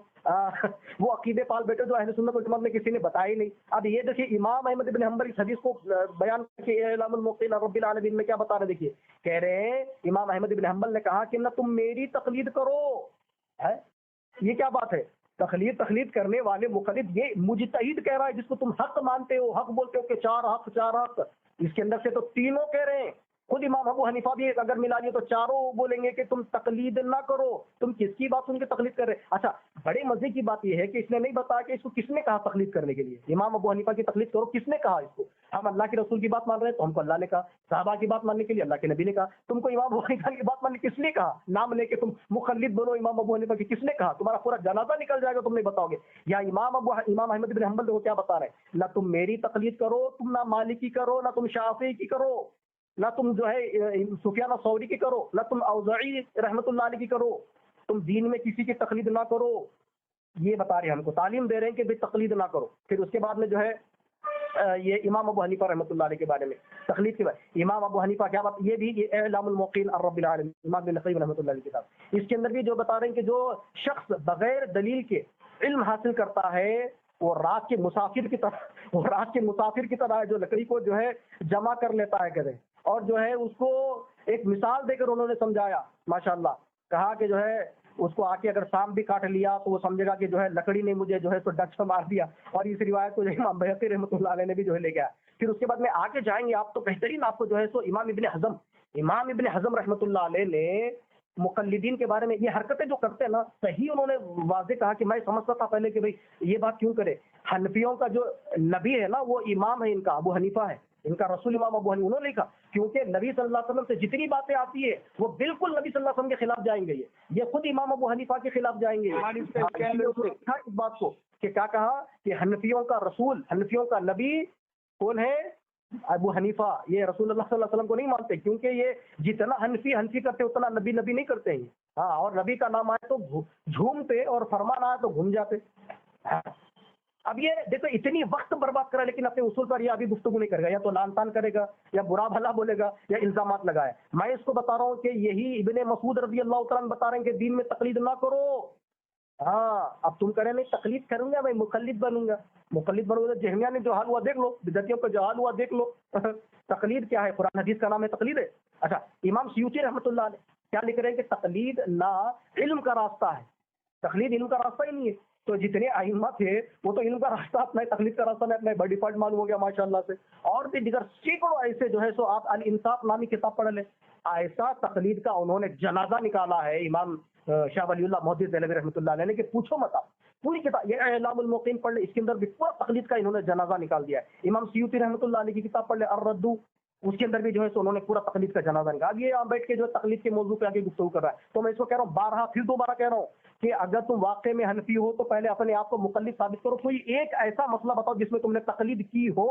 وہ عقیدے پال بیٹھے جو اہل سنت والجماعت میں کسی نے بتایا ہی نہیں۔ اب یہ دیکھیے امام احمد بن حنبل اس حدیث کو بیان کر کے اعلام الموقعین رب العالمین میں کیا بتا رہے، دیکھیے کہہ رہے ہیں امام احمد بن حنبل نے کہا کہ نہ تم میری تقلید کرو۔ یہ کیا بات ہے؟ تقلید کرنے والے مقلد، یہ مجتہد کہہ رہا ہے جس کو تم حق مانتے ہو، حق بولتے ہو کہ چار حق، اس کے اندر سے تو تینوں کہہ رہے ہیں۔ خود امام ابو حنیفہ بھی اگر ملا لیے تو چاروں بولیں گے کہ تم تقلید نہ کرو، تم کس کی بات سن کے تقلید کر رہے۔ اچھا، بڑے مزے کی بات یہ ہے کہ اس نے نہیں بتایا کہ اس کو کس نے کہا تقلید کرنے کے لیے۔ امام ابو حنیفہ کی تقلید کرو، کس نے کہا اس کو؟ ہم اللہ کے رسول کی بات مان رہے ہیں تو ہم کو اللہ نے کہا، صحابہ کی بات ماننے کے لیے اللہ کے نبی نے کہا، تم کو امام ابو حنیفہ کی بات ماننے کس نے کہا؟ نام لے کے تم مقلد بنو امام ابو حنیفہ کی، کس نے کہا؟ تمہارا پورا جنازہ نکل جائے گا، تم نہیں بتاؤ گے۔ یا امام احمد بن حنبل کو کیا بتا رہے ہیں؟ نہ تم میری تقلید کرو، تم نہ مالکی کرو، نہ تم شافعی کی کرو، نہ تم جو ہے سفیان ثوری کی کرو، نہ تم اوزاعی رحمۃ اللہ علیہ کی کرو، تم دین میں کسی کی تقلید نہ کرو۔ یہ بتا رہے ہیں، ہم کو تعلیم دے رہے ہیں کہ بھائی تقلید نہ کرو۔ پھر اس کے بعد میں جو ہے یہ امام ابو حنیفہ رحمۃ اللہ علیہ کے بارے میں تقلید کے بارے امام ابو حنیفہ کیا بات، یہ بھی یہ اعلام الموقعین رب العالمین امام بن قیم رحمۃ اللہ علیہ کی کتاب، اس کے اندر بھی جو بتا رہے ہیں کہ جو شخص بغیر دلیل کے علم حاصل کرتا ہے وہ رات کے مسافر کی طرح جو لکڑی کو جو ہے جمع کر لیتا ہے کرے، اور جو ہے اس کو ایک مثال دے کر انہوں نے سمجھایا، ماشاءاللہ کہا کہ جو ہے اس کو آ کے اگر سانپ بھی کاٹ لیا تو وہ سمجھے گا کہ جو ہے لکڑی نے مجھے جو ہے تو ڈنک سے مار دیا، اور اس روایت کو جو امام بہقی رحمۃ اللہ علیہ نے بھی جو ہے لے گیا۔ پھر اس کے بعد میں آگے جائیں گے آپ تو بہترین آپ کو جو ہے سو امام ابن حزم رحمۃ اللہ علیہ نے مقلدین کے بارے میں یہ حرکتیں جو کرتے ہیں نا، صحیح انہوں نے واضح کہا کہ میں سمجھتا تھا پہلے کہ بھئی یہ بات کیوں کرے، حنفیوں کا جو نبی ہے نا وہ امام ہے ان کا، ابو حنیفہ ہے ان کا رسول امام ابو حنیفہ، انہوں نے لکھا کیونکہ نبی صلی اللہ علیہ وسلم سے جتنی باتیں آتی ہے وہ بالکل نبی صلی اللہ علیہ وسلم کے خلاف جائیں گے، یہ خود امام ابو حنیفہ کے خلاف جائیں گے۔ اس بات کو کہ کیا کہا کہ حنفیوں کا رسول، حنفیوں کا نبی کون ہے؟ ابو حنیفہ۔ یہ رسول اللہ صلی اللہ علیہ وسلم کو نہیں مانتے کیونکہ یہ جتنا حنفی کرتے اتنا نبی نہیں کرتے ہیں، ہاں، اور نبی کا نام آئے تو جھومتے اور فرمان آئے تو گھوم جاتے۔ اب یہ دیکھو اتنی وقت برباد کرا لیکن اپنے اصول پر یہ ابھی گفتگو نہیں کرے گا، یا تو لان تان کرے گا یا برا بھلا بولے گا یا الزامات لگائے۔ میں اس کو بتا رہا ہوں کہ یہی ابن مسعود رضی اللہ تعالیٰ بتا رہے ہیں کہ دین میں تقلید نہ کرو۔ ہاں، اب تم کرے نہیں تقلید کروں گا، میں مقلد بنوں گا تو جہمیہ نے جو حال ہوا دیکھ لو، بدعتیوں کا جو حال ہوا دیکھ لو۔ تقلید کیا ہے؟ قرآن حدیث کا نام ہے تقلید ہے۔ اچھا، امام سیوطی رحمۃ اللہ علیہ کیا لکھ رہے ہیں کہ تقلید نہ علم کا راستہ ہے، تقلید علم کا راستہ ہی نہیں ہے۔ تو جتنے ائمہ تھے وہ تو علم کا راستہ اپنا تقلید کا راستہ میں اپنا بائی ڈیفالٹ معلوم ہو گیا ماشاءاللہ سے، اور بھی دیگر سینکڑوں ایسے جو ہے سو آپ الانصاف نامی کتاب پڑھ لیں، ایسا تقلید کا انہوں نے جنازہ نکالا ہے امام شاہ ولی اللہ محدث دہلوی رحمۃ اللہ علیہ نے کہ پوچھو مت آپ، پوری کتاب یہ اعلام الموقعین پڑھ لیں، اس کے اندر بھی پورا تقلید کا انہوں نے جنازہ نکال دیا ہے۔ امام سیوطی رحمۃ اللہ علیہ کی کتاب پڑھ لیں الرد، اس کے اندر بھی جو ہے انہوں نے پورا تقلید کا جنازہ نکالا۔ اب یہ یہاں بیٹھ کے جو تقلید کے موضوع پہ آگے گفتگو کر رہا ہے، تو میں اس کو کہہ رہا ہوں بارہا پھر دوبارہ کہہ رہا ہوں کہ اگر تم واقع میں حنفی ہو تو پہلے اپنے آپ کو مقلد ثابت کرو، کوئی ایک ایسا مسئلہ بتاؤ جس میں تم نے تقلید کی ہو۔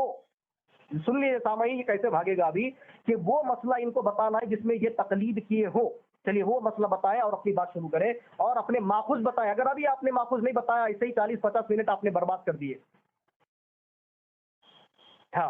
سن لیے سامعین، یہ کیسے بھاگے گا ابھی کہ وہ مسئلہ ان کو بتانا ہے جس میں یہ تقلید کیے ہو۔ چلیے وہ مسئلہ بتائیں اور اپنی بات شروع کریں اور اپنے ماخذ بتائیں۔ اگر ابھی آپ نے ماخذ نہیں بتایا، ایسے ہی 40-50 منٹ آپ نے برباد کر دیے۔ ہاں،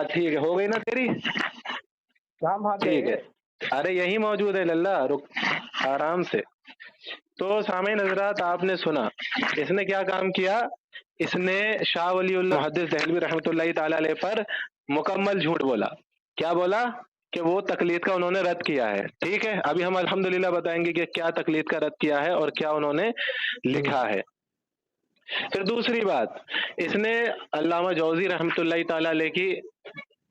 ٹھیک ہے، ہو گئی نا تیری؟ کہاں بھاگ ٹھیک گئے؟ ہے، ارے یہی موجود ہے للہ، رک آرام سے۔ تو سامعین حضرات، آپ نے سنا اس نے کیا کام کیا؟ اس نے شاہ ولی اللہ محدث دہلوی رحمۃ اللہ تعالی علیہ پر مکمل جھوٹ بولا۔ کیا بولا؟ کہ وہ تقلید کا انہوں نے رد کیا ہے۔ ٹھیک ہے، ابھی ہم الحمدللہ بتائیں گے کہ کیا تقلید کا رد کیا ہے اور کیا انہوں نے لکھا ہے۔ پھر دوسری بات، اس نے علامہ جوزی رحمۃ اللہ تعالی علیہ کی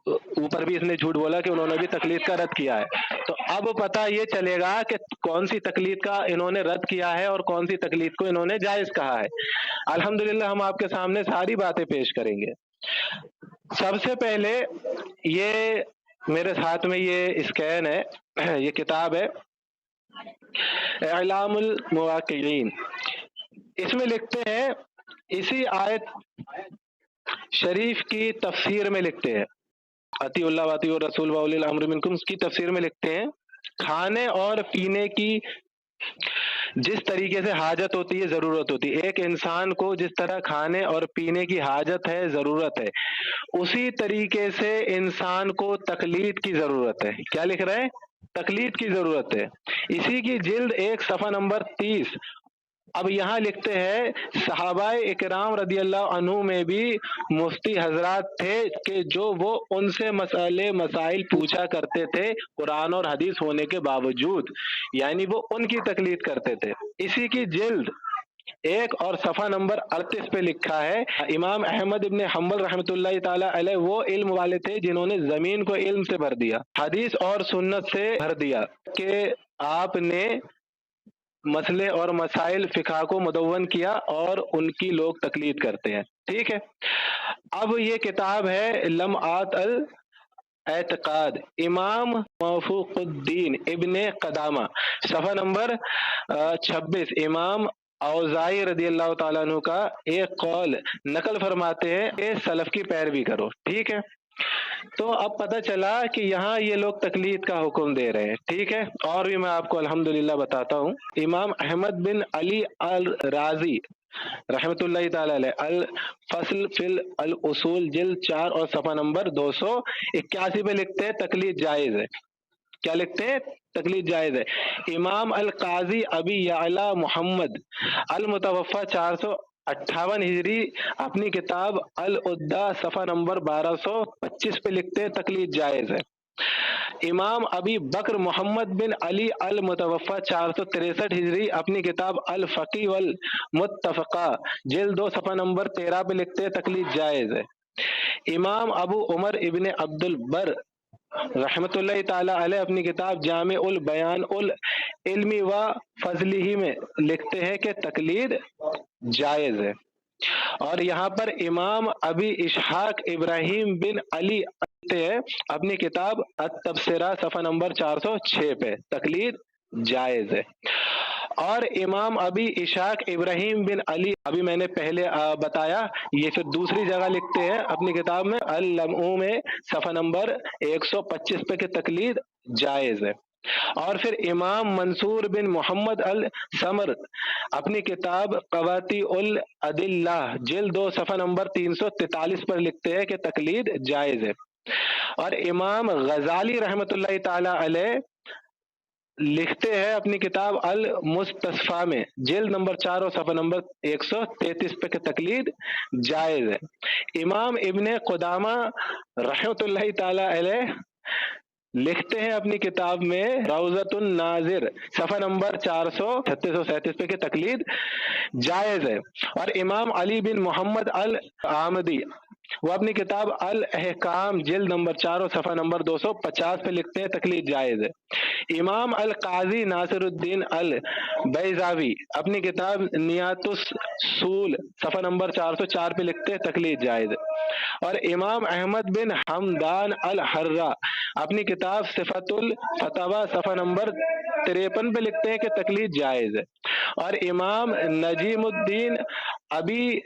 اوپر بھی اس نے جھوٹ بولا کہ انہوں نے بھی تقلید کا رد کیا ہے۔ تو اب پتہ یہ چلے گا کہ کون سی تقلید کا انہوں نے رد کیا ہے اور کون سی تقلید کو انہوں نے جائز کہا ہے۔ الحمدللہ ہم آپ کے سامنے ساری باتیں پیش کریں گے۔ سب سے پہلے یہ میرے ساتھ میں یہ اسکین ہے، یہ کتاب ہے اعلام الموقعین۔ اس میں لکھتے ہیں، اسی آیت شریف کی تفسیر میں لکھتے ہیں، اطیعوا اللہ واطیعوا الرسول واولی الامر منکم کی تفسیر میں لکھتے ہیں، کھانے اور پینے کی جس طریقے سے حاجت ہوتی ہے، ضرورت ہوتی ہے، ایک انسان کو جس طرح کھانے اور پینے کی حاجت ہے، ضرورت ہے، اسی طریقے سے انسان کو تقلید کی ضرورت ہے۔ کیا لکھ رہے ہیں؟ تقلید کی ضرورت ہے۔ اسی کی جلد 1 صفحہ نمبر 30۔ اب یہاں لکھتے ہیں، صحابہ اکرام رضی اللہ عنہ میں بھی مفتی حضرات تھے کہ جو وہ ان سے مسائل پوچھا کرتے تھے قرآن اور حدیث ہونے کے باوجود، یعنی وہ ان کی تقلید کرتے تھے۔ اسی کی جلد 1 اور صفحہ نمبر 38 پہ لکھا ہے، امام احمد ابن حنبل رحمۃ اللہ تعالی علیہ وہ علم والے تھے جنہوں نے زمین کو علم سے بھر دیا، حدیث اور سنت سے بھر دیا، کہ آپ نے مسئلے اور مسائل فقہ کو مدون کیا اور ان کی لوگ تقلید کرتے ہیں۔ ٹھیک ہے، اب یہ کتاب ہے لمعات الاعتقاد، امام موفق الدین ابن قدامہ، صفحہ نمبر 26۔ امام اوزاعی رضی اللہ تعالیٰ عنہ کا ایک قول نقل فرماتے ہیں کہ سلف کی پیروی کرو۔ ٹھیک ہے، تو اب پتہ چلا کہ یہاں یہ لوگ تقلید کا حکم دے رہے ہیں۔ ٹھیک ہے، اور بھی میں آپ کو الحمدللہ بتاتا ہوں۔ امام احمد بن علی الرازی رحمۃ اللہ تعالی علیہ الفصل فی الاصول جلد 4 اور صفحہ نمبر 281 پہ لکھتے ہیں تقلید جائز ہے۔ کیا لکھتے ہیں؟ تقلید جائز ہے۔ امام القاضی ابی یعلا محمد المتوفی 458 ہجری اپنی کتاب العدہ صفحہ نمبر 1225 پہ لکھتے ہیں تقلید جائز ہے۔ امام ابی بکر محمد بن علی المتوفی 463 ہجری اپنی کتاب الفقی والمتفقہ جلد 2 صفحہ نمبر 13 پہ لکھتے ہیں تقلید جائز ہے۔ امام ابو عمر ابن عبد البر رحمۃ اللہ تعالی علیہ اپنی کتاب جامع البیان العلمی و فضلہ میں لکھتے ہیں کہ تقلید جائز ہے۔ اور یہاں پر امام ابی اسحاق ابراہیم بن علی ہیں اپنی کتاب التبصرہ صفحہ نمبر 406 پہ تقلید جائز ہے۔ اور امام ابی اسحاق ابراہیم بن علی، ابھی میں نے پہلے بتایا، یہ پھر دوسری جگہ لکھتے ہیں اپنی کتاب میں اللمعو میں صفحہ نمبر 125 پہ کہ تقلید جائز ہے۔ اور پھر امام منصور بن محمد السمر اپنی کتاب قواطع الادلہ جلد 2 صفحہ نمبر 343 پر لکھتے ہیں کہ تقلید جائز ہے۔ اور امام غزالی رحمۃ اللہ تعالی علیہ لکھتے ہیں اپنی کتاب المستصفیٰ میں جلد نمبر 4 اور صفحہ نمبر 133 پہ کہ تقلید جائز ہے۔ امام ابن قدامہ رحمۃ اللہ تعالی علیہ لکھتے ہیں اپنی کتاب میں روضۃ الناظر صفحہ نمبر 436 اور 37 پہ کہ تقلید جائز ہے۔ اور امام علی بن محمد العامدی وہ اپنی کتاب الاحکام جلد نمبر 4 اور صفحہ نمبر 250 پہ لکھتے ہیں تقلید جائز ہے۔ امام القاضی ناصر الدین البیضاوی اپنی کتاب نیات الصول صفحہ نمبر 404 پہ لکھتے ہیں تقلید جائز ہے۔ اور امام احمد بن حمدان الحرہ اپنی کتاب صفت الفتاوی صفحہ نمبر 53 پہ لکھتے ہیں کہ تقلید جائز ہے۔ اور امام نجیم الدین ابی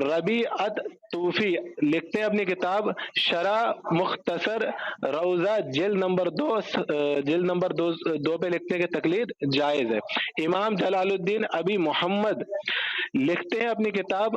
ربیعت طوفی لکھتے ہیں اپنی کتاب شرح مختصر روضہ جلد نمبر 2 پہ لکھتے ہیں کہ تقلید جائز ہے۔ امام جلال الدین ابی محمد لکھتے ہیں اپنی کتاب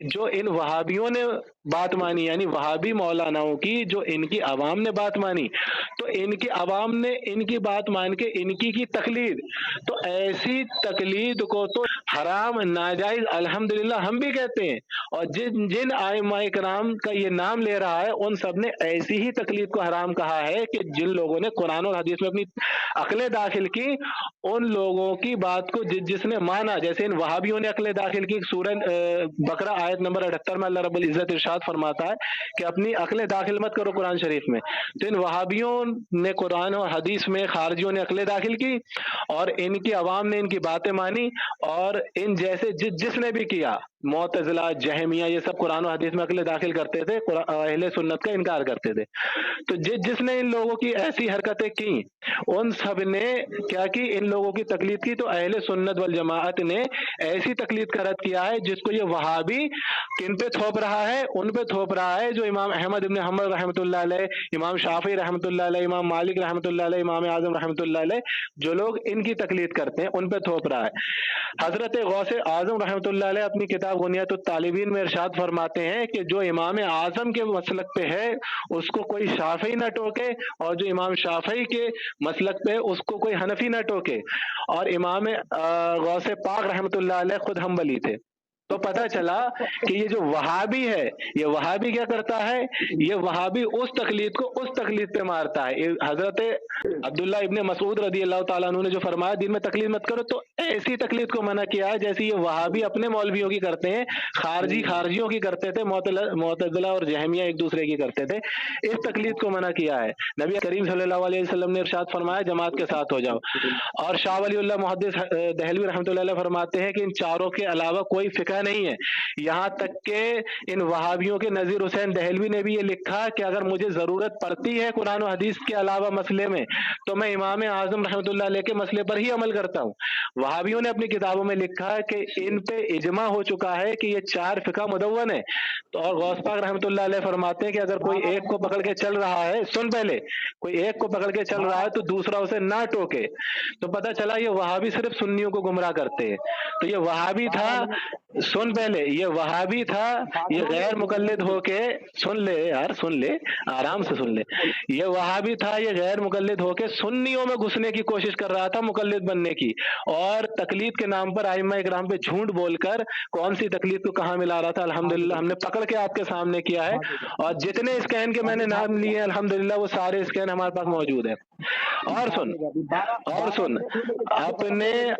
جو ان وہابیوں نے بات مانی، یعنی وہابی مولاناؤں کی جو ان کی عوام نے بات مانی، تو ان کی عوام نے ان کی بات مان کے ان کی تقلید، تو ایسی تقلید کو تو حرام ناجائز الحمدللہ ہم بھی کہتے ہیں، اور جن ائمہ کرام کا یہ نام لے رہا ہے ان سب نے ایسی ہی تقلید کو حرام کہا ہے کہ جن لوگوں نے قرآن اور حدیث میں اپنی عقلیں داخل کی، ان لوگوں کی بات کو جس نے مانا، جیسے ان وہابیوں نے عقلیں داخل کی، سورہ بقرہ آیت نمبر 78 میں اللہ رب العزت ارشاد فرماتا ہے کہ اپنی عقلیں داخل مت کرو قرآن شریف میں، تو ان وہابیوں نے قرآن اور حدیث میں خارجیوں نے عقلیں داخل کی اور ان کی عوام نے ان کی باتیں مانی، اور ان جیسے جس نے بھی کیا، معتزلہ، جہمیہ، یہ سب قرآن و حدیث میں عقلیں داخل کرتے تھے، اہل سنت کا انکار کرتے تھے، تو جس نے ان لوگوں کی ایسی حرکتیں کی ان سب نے کیا کی، ان لوگوں کی تقلید کی، تو اہل سنت والجماعت نے ایسی تقلید کا رد کیا ہے جس کو یہ وہابی کن پہ تھوپ رہا ہے، ان پہ تھوپ رہا ہے جو امام احمد ابن حنبل رحمۃ اللہ علیہ، امام شافعی رحمۃ اللہ علیہ، امام مالک رحمۃ اللہ علیہ، امام اعظم رحمۃ اللہ علیہ، جو لوگ ان کی تقلید کرتے ہیں ان پہ تھوپ رہا ہے۔ حضرت غوث اعظم رحمۃ اللہ علیہ اپنی کتاب غنیت الطالبین میں ارشاد فرماتے ہیں کہ جو امام اعظم کے مسلک پہ ہے اس کو کوئی شافعی نہ ٹوکے، اور جو امام شافعی کے مسلک پہ اس کو کوئی حنفی نہ ٹوکے، اور امام غوث پاک رحمۃ اللہ علیہ خود حنبلی تھے۔ تو پتہ چلا کہ یہ جو وہابی ہے، یہ وہابی کیا کرتا ہے، یہ وہابی اس تقلید کو اس تقلید پہ مارتا ہے۔ حضرت عبداللہ ابن مسعود رضی اللہ تعالیٰ عنہ نے جو فرمایا دین میں تقلید مت کرو، تو ایسی تقلید کو منع کیا ہے جیسے یہ وہابی اپنے مولویوں کی کرتے ہیں، خارجیوں کی کرتے تھے، معتزلہ اور جہمیہ ایک دوسرے کی کرتے تھے، اس تقلید کو منع کیا ہے۔ نبی کریم صلی اللہ علیہ وسلم نے ارشاد فرمایا جماعت کے ساتھ ہو جاؤ، اور شاہ ولی اللہ محدث دہلوی رحمۃ اللہ علیہ فرماتے ہیں کہ ان چاروں کے علاوہ کوئی فقہ نہیں ہے، یہاں تک کہ ان وہابیوں کے نذیر حسین دہلوی نے بھی یہ لکھا کہ اگر مجھے ضرورت پڑتی ہے قرآن و حدیث کے علاوہ مسئلے میں تو میں امام اعظم رحمۃ اللہ علیہ کے مسئلے پر ہی عمل کرتا ہوں۔ وہابیوں نے اپنی کتابوں میں لکھا کہ ان پہ اجماع ہو چکا ہے کہ یہ چار فقہ مدون ہے، تو اور غوث پاک رحمۃ اللہ علیہ فرماتے ہیں کہ اگر کوئی ایک کو پکڑ کے چل رہا ہے، سن پہلے، کوئی ایک کو پکڑ کے چل رہا ہے تو دوسرا اسے نہ ٹوکے، تو پتہ چلا یہ وہابی صرف سنیوں کو گمراہ کرتے ہیں۔ تو یہ وہابی تھا، سن پہلے، یہ وہابی تھا، یہ غیر مقلد ہو کے، سن لے یار، سن لے، آرام سے سن لے، یہ وہابی تھا، یہ غیر مقلد ہو کے سنیوں میں گھسنے کی کوشش کر رہا تھا مقلد بننے کی، اور تقلید کے نام پر ائمہ اکرام پہ جھوٹ بول کر کون سی تقلید کو کہاں ملا رہا تھا، الحمدللہ ہم نے پکڑ کے آپ کے سامنے کیا ہے، اور جتنے اسکین کے میں نے نام لیے الحمدللہ وہ سارے اسکین ہمارے پاس موجود ہیں۔ اور سن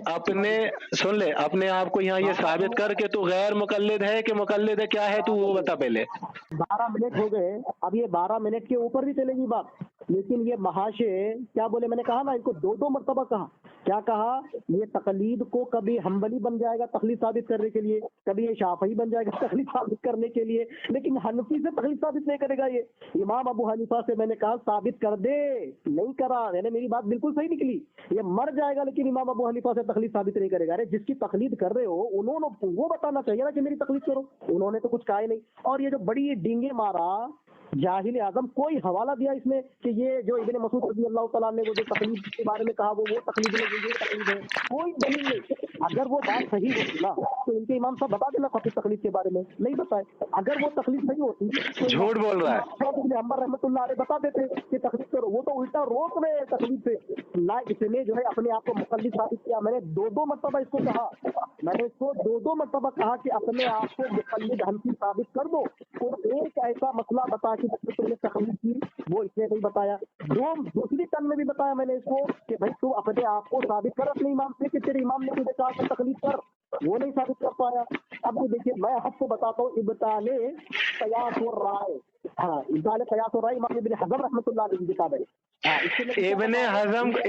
اپنے سن لے، اپنے آپ کو یہاں یہ ثابت کر کہ تو غیر مقلد ہے کہ مقلد ہے، کیا ہے تو وہ بتا پہلے۔ 12 منٹ ہو گئے، اب یہ 12 منٹ کے اوپر بھی چلے گی بات، لیکن یہ محاشے کیا بولے، میں نے کہا نا ان کو 2 مرتبہ کہا، کیا کہا، یہ تقلید کو کبھی حنبلی بن جائے گا تقلید ثابت کرنے کے لیے، کبھی یہ شافعی بن جائے گا تقلید ثابت کرنے کے لیے، لیکن حنفی سے تقلید ثابت نہیں کرے گا یہ۔ امام ابو حنیفہ سے میں نے کہا ثابت کر دے، نہیں کرا، یعنی میری بات بالکل صحیح نکلی، یہ مر جائے گا لیکن امام ابو حنیفہ سے تقلید ثابت نہیں کرے گا۔ ارے جس کی تقلید کر رہے ہو انہوں نے وہ بتانا چاہیے نا کہ میری تقلید کرو، انہوں نے تو کچھ کہا ہی نہیں۔ اور یہ جو بڑی ڈینگے مارا جاہل اعظم، کوئی حوالہ دیا اس میں کہ یہ جو ابن مسعود رضی اللہ تعالیٰ نے وہ جو تقلید کے بارے میں کہا وہ تقلید ہے، یہ تقلید ہے، کوئی دلیل نہیں۔ اگر وہ بات صحیح ہوتی نا تو ان کے امام صاحب بتا دینا خفی تقلید کے بارے میں، نہیں بتائے۔ اگر وہ تقلید صحیح ہوتی تو جھوٹ بول رہا ہے، ابن حنبل رحمۃ اللہ علیہ بتا دیتے کہ تقلید کرو، وہ تو الٹا روک رہے ہیں تقلید سے نہ، اس نے جو ہے اپنے آپ کو مقلد ثابت کیا۔ میں نے 2 مرتبہ اس کو کہا، میں نے اس کو 2 مرتبہ کہا کہ اپنے آپ کو مقلد حنفی ثابت کر دو، اور ایک ایسا مسئلہ بتا کہ تم نے تقلید کی، وہ اس نے نہیں بتایا۔ دوسری ٹرم میں بھی بتایا میں نے اس کو کہ بھائی تو اپنے آپ کو ثابت کر اپنے امام سے کہ تیرے امام نے تجھے کہا کہ تقلید کر، وہ نہیں ثابت کر پایا۔ اب دیکھیے میں آپ کو بتاتا ہوں ابطال قیاس الرائے، ہاں ابطال قیاس الرائے امام ابن حزم رحمۃ اللہ علیہ کی کتاب ہے۔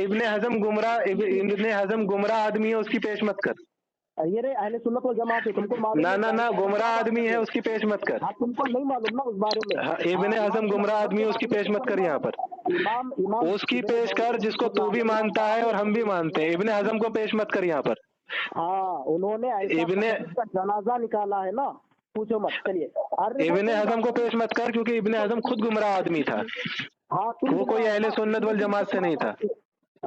ابن حزم گمراہ آدمی ہے، اس کی پیش مت کر۔ یہ رے اہل سنت والجماعت ہے، تم کو معلوم نہ گمراہ آدمی ہے، اس کی پیش مت کر۔ تم کو نہیں معلوم نا اس بارے میں۔ ابن حزم گمراہ آدمی ہے، اس کی پیش مت کر یہاں پر، اس کی پیش کر جس کو تو بھی مانتا ہے اور ہم بھی مانتے ہیں۔ ابن حزم کو پیش مت کر یہاں پر۔ ہاں انہوں نے ایسا جنازہ نکالا ہے نا، پوچھو مت۔ چلیے ابن حزم کو پیش مت کر کیونکہ ابن حزم خود گمراہ آدمی تھا، وہ کوئی اہل سنت والجماعت سے نہیں تھا۔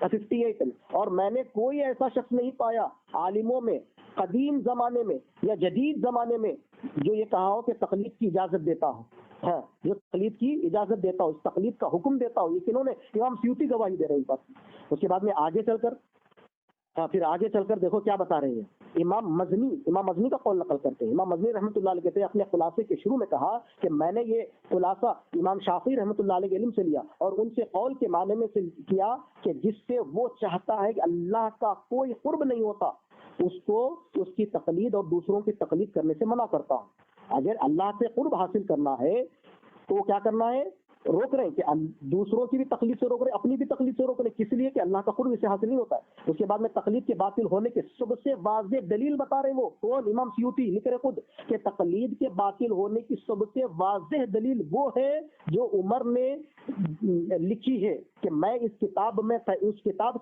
58 اور میں نے کوئی ایسا شخص نہیں پایا عالموں میں قدیم زمانے میں یا جدید زمانے میں جو یہ کہا ہو کہ تقلید کی اجازت دیتا ہو، ہاں جو تقلید کی اجازت دیتا ہو، اس تقلید کا حکم دیتا ہو۔ یہ کنہوں نے؟ امام سیوطی گواہی دے رہے ہیں اس بات کی۔ اس کے بعد میں آگے چل کر دیکھو کیا بتا رہے ہیں۔ امام مزنی کا قول نقل کرتے ہیں۔ امام مزنی رحمۃ اللہ علیہ کہتے ہیں اپنے خلاصے کے شروع میں کہا کہ میں نے یہ خلاصہ امام شافعی رحمۃ اللہ علیہ کے علم سے لیا اور ان سے قول کے معنی میں سے کیا کہ جس سے وہ چاہتا ہے کہ اللہ کا کوئی قرب نہیں ہوتا اس کو اس کی تقلید اور دوسروں کی تقلید کرنے سے منع کرتا ہوں۔ اگر اللہ سے قرب حاصل کرنا ہے تو کیا کرنا ہے؟ روک رہے ہیں کہ دوسروں کی بھی تقلید سے روک رہے ہیں، اپنی بھی تقلید سے روک رہے ہیں، کس لیے کہ اللہ کا قرب اسے حاصل نہیں ہوتا ہے۔ اس کے بعد میں تقلید کے باطل ہونے کے سب سے واضح دلیل بتا رہے ہیں، وہ کون؟ امام سیوطی لکھ رہے خود کہ تقلید کے باطل ہونے کی سب سے واضح دلیل وہ ہے جو عمر نے لکھی ہے کہ میں اس کتاب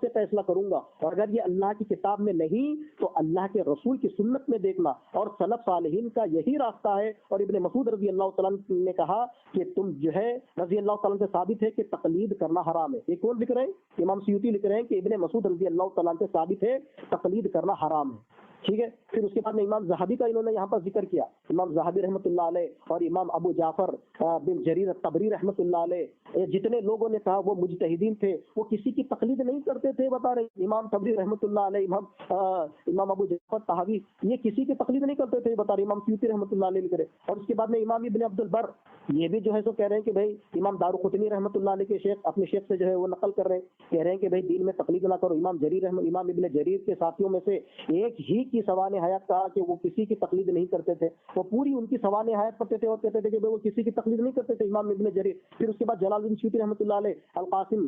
سے فیصلہ کروں گا، اور اگر یہ اللہ کی کتاب میں نہیں تو اللہ کے رسول کی سنت میں دیکھنا، اور سلف صالحین کا یہی راستہ ہے۔ اور ابن مسعود رضی اللہ تعالیٰ نے کہا کہ تم جو ہے رضی اللہ تعالیٰ سے ثابت ہے کہ تقلید کرنا حرام ہے۔ یہ کون لکھ رہے ہیں؟ امام سیوطی لکھ رہے ہیں کہ ابن مسعود رضی اللہ تعالیٰ سے ثابت ہے تقلید کرنا حرام ہے۔ ٹھیک ہے، پھر اس کے بعد میں امام زہبی کا انہوں نے یہاں پر ذکر کیا، امام زہبی رحمۃ اللہ علیہ اور امام ابو جعفر بن جریر الطبری رحمۃ اللہ علیہ، جتنے لوگوں نے کہا وہ مجتہدین تھے، وہ کسی کی تقلید نہیں کرتے تھے، بتا رہے امام طبری رحمۃ اللہ علیہ، امام ابو جعفر طحاوی، یہ کسی کی تقلید نہیں کرتے تھے، بتا رہے امام سیوطی رحمۃ اللہ علیہ کرے۔ اور اس کے بعد میں امام ابن عبد البر، یہ بھی جو ہے سو کہہ رہے ہیں کہ بھائی امام دارقطنی رحمۃ اللہ علیہ کے شیخ اپنے شیخ سے جو ہے وہ نقل کر رہے ہیں، کہہ رہے ہیں کہ بھائی دین میں تقلید نہ کرو۔ امام ابن جریر کے ساتھیوں میں سے ایک ہی کی سوانح حیات کہا کہ وہ کسی کی تقلید نہیں کرتے تھے، وہ پوری ان کی سوانح حیات پڑھتے تھے اور کہتے تھے کہ وہ کسی کی تقلید نہیں کرتے تھے، امام ابن جریر۔ پھر اس کے بعد جلال الدین سیوطی رحمۃ اللہ علیہ القاسم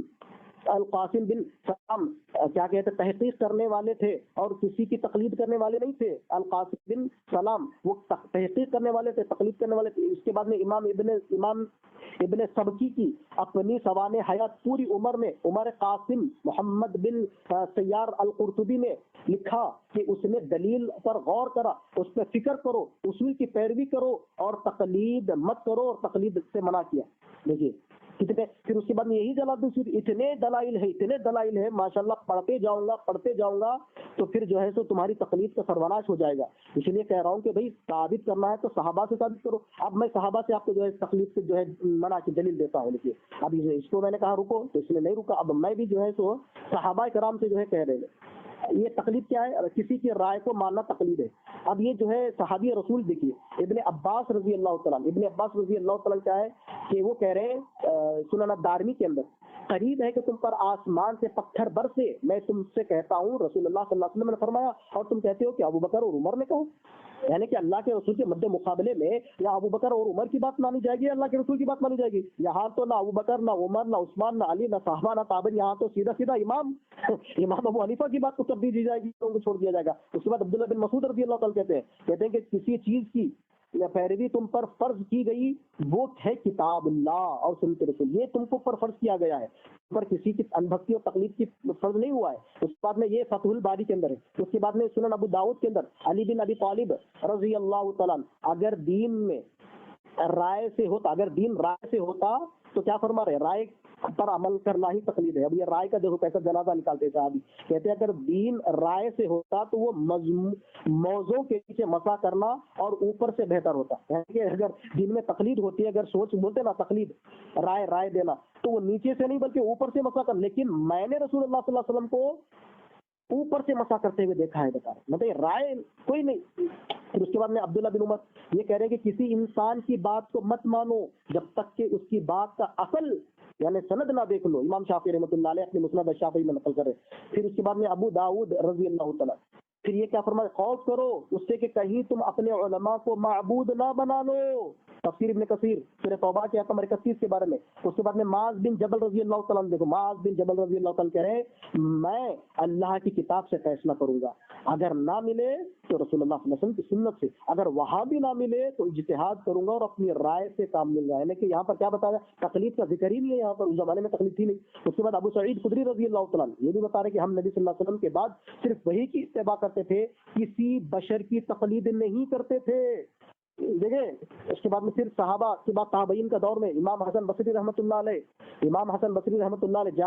بن سلام کیا کہتے ہیں تحقیق کرنے والے تھے اور کسی کی تقلید کرنے والے نہیں تھے۔ القاسم بن سلام وہ تحقیق کرنے والے تھے، تقلید کرنے والے تھے۔ اس کے بعد میں امام ابن سبکی کی اپنی سوانح حیات پوری عمر میں عمر قاسم محمد بن سیار القرطبی نے لکھا کہ اس نے دلیل پر غور کرا، اس پہ فکر کرو، اصول کی پیروی کرو اور تقلید مت کرو، اور تقلید سے منع کیا۔ دیکھیے کتنے، پھر اس کے بعد میں یہی جواب دوں، اتنے دلائل ہے ماشاءاللہ، پڑھتے جاؤں گا تو پھر جو ہے سو تمہاری تقلید کا سروناش ہو جائے گا۔ اس لیے کہہ رہا ہوں کہ بھائی ثابت کرنا ہے تو صحابہ سے ثابت کرو۔ اب میں صحابہ سے آپ کو جو ہے تقلید سے جو ہے منع کی دلیل دیتا ہوں، لیکن اب اس کو میں نے کہا رکو تو اس نے نہیں رکا، اب میں بھی جو ہے سو صحابہ کرام سے جو ہے کہہ رہے ہیں یہ تقلید کیا ہے، کسی کی رائے کو ماننا تقلید ہے۔ اب یہ جو ہے صحابی رسول دیکھیے ابن عباس رضی اللہ تعالیٰ کیا ہے کہ وہ کہہ رہے ہیں سنن الدارمی کے اندر، قریب ہے کہ تم پر آسمان سے پتھر برسے، میں تم سے کہتا ہوں رسول اللہ صلی اللہ علیہ وسلم نے فرمایا، اور تم کہتے ہو کہ ابو بکر اور عمر نے کہا، یعنی کہ اللہ کے رسول کے مد مقابلے میں یا ابو بکر اور عمر کی بات مانی جائے گی، اللہ کے رسول کی بات مانی جائے گی۔ یہاں تو نہ ابو بکر، نہ عمر، نہ عثمان، نہ علی، نہ صحابہ، نہ تابعین، یہاں تو سیدھا امام ابو حنیفہ کی بات کو تبدیل دی جائے گی، ان کو چھوڑ دیا جائے گا۔ اس کے بعد عبداللہ بن مسعود رضی اللہ تعالیٰ کہتے ہیں کہ کسی چیز کی پیروی تم پر فرض کی گئی وہ ہے کتاب اللہ اور سنت رسول، یہ تم کو پر فرض کیا گیا ہے، پر کسی کی انبھکتی اور تقلید کی فرض نہیں ہوا ہے۔ اس کے بعد میں یہ فتح الباری کے اندر ہے۔ اس کے بعد میں سنن ابو داؤد کے اندر علی بن ابی طالب رضی اللہ تعالیٰ اگر دین رائے سے ہوتا تو کیا فرما رہے، رائے پر عمل کرنا ہی تقلید ہے۔ اب یہ رائے کا دیکھو کیسا جنازہ نکالتے صحابی، کہتے ہیں اگر دین رائے سے ہوتا تو وہ موضوع کے پیچھے مسا کرنا اور اوپر سے بہتر ہوتا، یعنی کہ اگر دین میں تقلید ہوتی ہے، اگر سوچ بولتے نا تقلید رائے دینا، تو وہ نیچے سے نہیں بلکہ اوپر سے مسا کر، لیکن میں نے رسول اللہ صلی اللہ علیہ وسلم کو اوپر سے مسا کرتے ہوئے دیکھا ہے، بتا رہے مطلب رائے کوئی نہیں۔ پھر اس کے بعد میں عبداللہ بن عمر یہ کہہ رہے ہیں کہ کسی انسان کی بات کو مت مانو جب تک کہ اس کی بات کا اصل یعنی سند نہ دیکھ لو۔ امام شافعی رحمۃ اللہ علیہ اپنے مسند الشافعی میں نقل کر رہے۔ پھر اس کے بعد میں ابو داؤد رضی اللہ تعالیٰ پھر یہ کیا فرمایا، خوف کرو اس سے کہ کہیں تم اپنے علماء کو معبود نہ بنا لو۔ تفسیر ابن کثیر سورہ توبہ کے آیت نمبر 31 کے بارے میں۔ اس کے بعد میں معاذ بن جبل رضی اللہ تعالیٰ دیکھو، معاذ بن جبل رضی اللہ تعالیٰ کہہ رہے ہیں میں اللہ کی کتاب سے فیصلہ کروں گا، اگر نہ ملے تو رسول اللہ صلی اللہ علیہ وسلم کی سنت سے، اگر وہاں بھی نہ ملے تو اجتہاد کروں گا اور اپنی رائے سے کام مل رہا ہے۔ یعنی کہ یہاں پر کیا بتایا، تقلید کا ذکر ہی نہیں ہے یہاں پر، اس زمانے میں تقلید تھی نہیں۔ اس کے بعد ابو سعید خدری رضی اللہ تعالیٰ یہ بھی بتا رہے کہ ہم نبی صلی اللہ علیہ وسلم کے بعد صرف وہی کی اتباع کرتے تھے، کسی بشر کی تقلید نہیں کرتے تھے۔ دیکھیں اس کے بعد میں پھر صحابہ کے بعد تابعین کا دور میں امام حسن بصری رحمۃ اللہ علیہ، امام حسن بصری رحمۃ اللہ علیہ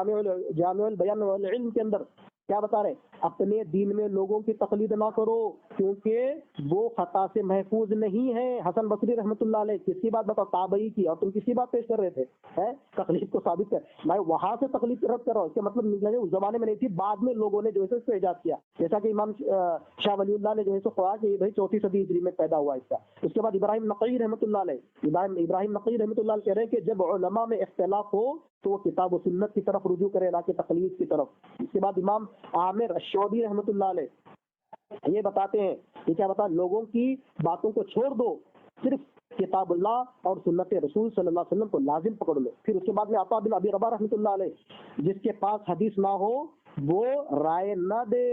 جامع البیان والعلم کے اندر کیا بتا رہے ہیں؟ اپنے دین میں لوگوں کی تقلید نہ کرو کیونکہ وہ خطا سے محفوظ نہیں ہے۔ حسن بصری رحمۃ اللہ علیہ کس کی بات بتاؤ؟ تابعی کی، اور تم کس کی بات پیش کر رہے تھے؟ تقلید کو ثابت کر، میں وہاں سے تقلید رد کر رہا ہوں، اس کا مطلب نکلا ہے اس زمانے میں نہیں تھی، بعد میں لوگوں نے جو ہے اس کو ایجاد کیا، جیسا کہ امام شاہ ولی اللہ نے جو ہے سو کہا کہ بھائی 4 صدی ہجری میں پیدا ہوا اس کا۔ اس کے بعد ابراہیم نقی رحمۃ اللہ علیہ، ابراہیم نقی رحمۃ اللہ علیہ کہہ رہے ہیں کہ جب علماء میں اختلاف ہو تو وہ کتاب و سنت کی طرف رجوع کرے نہ کہ تقلید کی طرف۔ اس کے بعد امام عامر الشعبی رحمۃ اللہ علیہ یہ بتاتے ہیں، یہ کیا بتا، لوگوں کی باتوں کو چھوڑ دو، صرف کتاب اللہ اور سنت رسول صلی اللہ علیہ وسلم کو لازم پکڑ لو۔ پھر اس کے بعد میں عطا بن ابی رباح رحمۃ اللہ علیہ، جس کے پاس حدیث نہ ہو وہ رائے نہ دے۔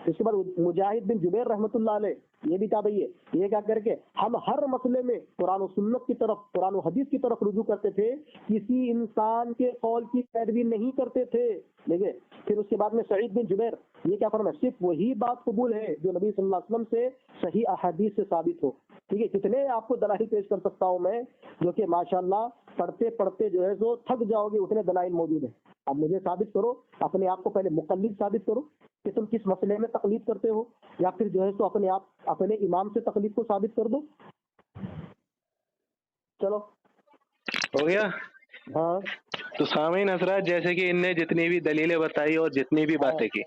اس کے بعد مجاہد بن جبیر رحمۃ اللہ علیہ یہ بھی تابعی ہے، یہ کیا کر کے ہم ہر مسئلے میں قرآن و سنت کی طرف، قرآن و حدیث کی طرف رجوع کرتے تھے، کسی انسان کے قول کی پیروی نہیں کرتے تھے۔ دیکھیں پھر اس کے بعد میں سعید بن جبیر یہ کیا فرمایا، صرف وہی بات قبول ہے جو نبی صلی اللہ علیہ وسلم سے صحیح احادیث سے ثابت ہو۔ ٹھیک ہے، کتنے آپ کو دلائل پیش کر سکتا ہوں میں، جو کہ ماشاءاللہ پڑھتے پڑھتے جو ہے سو تھک جاؤ گے، اتنے دلائل موجود ہیں۔ اب مجھے ثابت کرو، اپنے آپ کو پہلے مقلد ثابت کرو کہ تم کس مسئلے میں تقلید کرتے ہو، یا پھر جو ہے تو اپنے آپ اپنے امام سے تقلید کو ثابت کر دو۔ چلو ہو گیا۔ ہاں تو سامعین حضرات، جیسے کہ ان نے جتنی بھی دلیلیں بتائی اور جتنی بھی باتیں کی،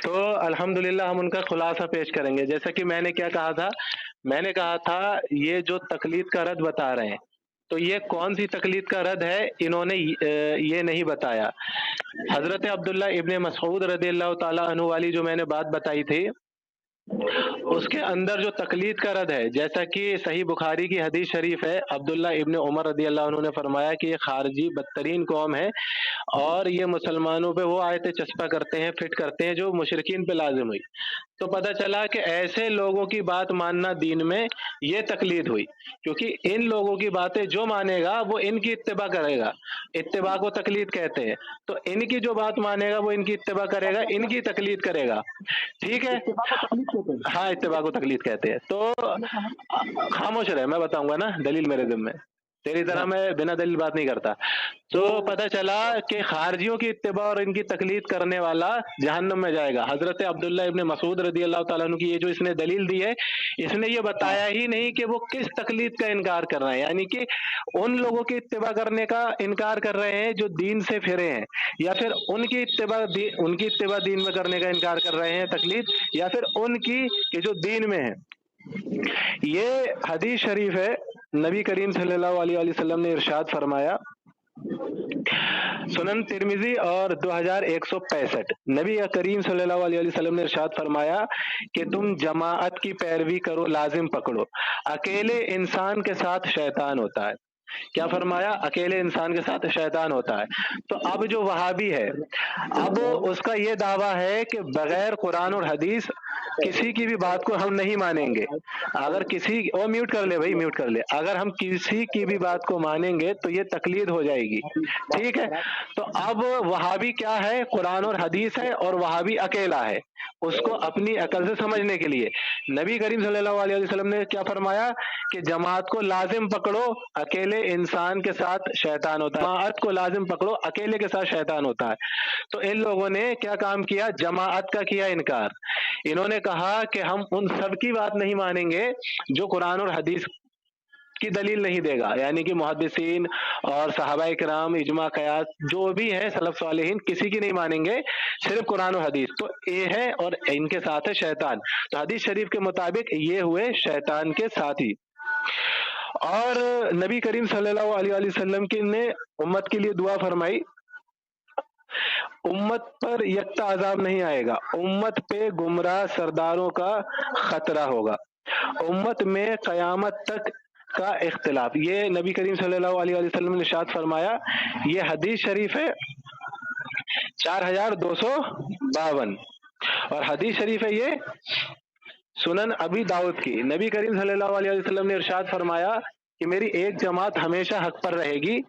تو الحمدللہ ہم ان کا خلاصہ پیش کریں گے۔ جیسا کہ میں نے کیا کہا تھا، میں نے کہا تھا یہ جو تقلید کا رد بتا رہے ہیں، تو یہ کون سی تقلید کا رد ہے، انہوں نے یہ نہیں بتایا۔ حضرت عبداللہ ابن مسعود رضی اللہ تعالیٰ عنہ والی جو میں نے بات بتائی تھی، اس کے اندر جو تقلید کا رد ہے، جیسا کہ صحیح بخاری کی حدیث شریف ہے، عبداللہ ابن عمر رضی اللہ عنہ نے فرمایا کہ یہ خارجی بدترین قوم ہے اور یہ مسلمانوں پہ وہ آیتیں چسپاں کرتے ہیں، فٹ کرتے ہیں جو مشرکین پہ لازم ہوئی۔ تو پتہ چلا کہ ایسے لوگوں کی بات ماننا دین میں یہ تقلید ہوئی، کیونکہ ان لوگوں کی باتیں جو مانے گا وہ ان کی اتباع کرے گا، اتباع کو تقلید کہتے ہیں۔ تو ان کی جو بات مانے گا وہ ان کی اتباع کرے گا، ان کی تقلید کرے گا، ٹھیک ہے؟ ہاں، اتباع کو تقلید کہتے ہیں۔ تو خاموش رہے، میں بتاؤں گا نا، دلیل میرے ذمہ میں، تیری طرح میں بنا دلیل بات نہیں کرتا۔ تو پتہ چلا کہ خارجیوں کی اتباع اور ان کی تقلید کرنے والا جہنم میں جائے گا۔ حضرت عبداللہ ابن مسعود رضی اللہ تعالیٰ عنہ کی یہ جو اس نے دلیل دی ہے، اس نے یہ بتایا ہی نہیں کہ وہ کس تقلید کا انکار کر رہے ہیں، یعنی کہ ان لوگوں کی اتباع کرنے کا انکار کر رہے ہیں جو دین سے پھرے ہیں، یا پھر ان کی اتباع دین میں کرنے کا انکار کر رہے ہیں، تقلید، یا پھر ان کی کہ جو دین میں ہے۔ یہ حدیث شریف ہے، نبی کریم صلی اللہ علیہ وسلم نے ارشاد فرمایا، سنن ترمذی اور 2165، نبی کریم صلی اللہ علیہ وسلم نے ارشاد فرمایا کہ تم جماعت کی پیروی کرو، لازم پکڑو، اکیلے انسان کے ساتھ شیطان ہوتا ہے۔ کیا فرمایا؟ اکیلے انسان کے ساتھ شیطان ہوتا ہے۔ تو اب جو وہابی ہے، اب اس کا یہ دعویٰ ہے کہ بغیر قرآن اور حدیث کسی کی بھی بات کو ہم نہیں مانیں گے۔ اگر کسی میوٹ کر لے بھائی، میوٹ کر لے، اگر ہم کسی کی بھی بات کو مانیں گے تو یہ تقلید ہو جائے گی، ٹھیک ہے؟ تو اب وہابی کیا ہے؟ قرآن اور حدیث ہے، اور وہابی اکیلا ہے۔ اس کو اپنی عقل سے سمجھنے کے لیے نبی کریم صلی اللہ علیہ وسلم نے کیا فرمایا کہ جماعت کو لازم پکڑو، اکیلے انسان کے ساتھ شیطان ہوتا ہے۔ جماعت کو لازم پکڑو، اکیلے کے ساتھ شیطان ہوتا ہے۔ تو ان لوگوں نے کیا کام کیا؟ جماعت کا کیا انکار۔ انہوں نے کہا کہ ہم ان سب کی بات نہیں مانیں گے جو قرآن اور حدیث کی دلیل نہیں دے گا، یعنی کہ محدثین اور صحابہ کرام، اجماع قیاس جو بھی ہیں، سلف صالحین، کسی کی نہیں مانیں گے، صرف قرآن و حدیث۔ تو یہ ہے، اور ان کے ساتھ ہے شیطان۔ تو حدیث شریف کے مطابق یہ ہوئے شیطان کے ساتھی۔ اور نبی کریم صلی اللہ علیہ وسلم کی نے امت کے لیے دعا فرمائی، امت پر یکتا عذاب نہیں آئے گا، امت پہ گمراہ سرداروں کا خطرہ ہوگا، امت میں قیامت تک کا اختلاف۔ یہ نبی کریم صلی اللہ علیہ وسلم نے ارشاد فرمایا، یہ حدیث شریف ہے 4252، اور حدیث شریف ہے یہ سنن ابی داؤد کی۔ نبی کریم صلی اللہ علیہ وسلم نے ارشاد فرمایا کہ میری ایک جماعت ہمیشہ حق پر رہے گی،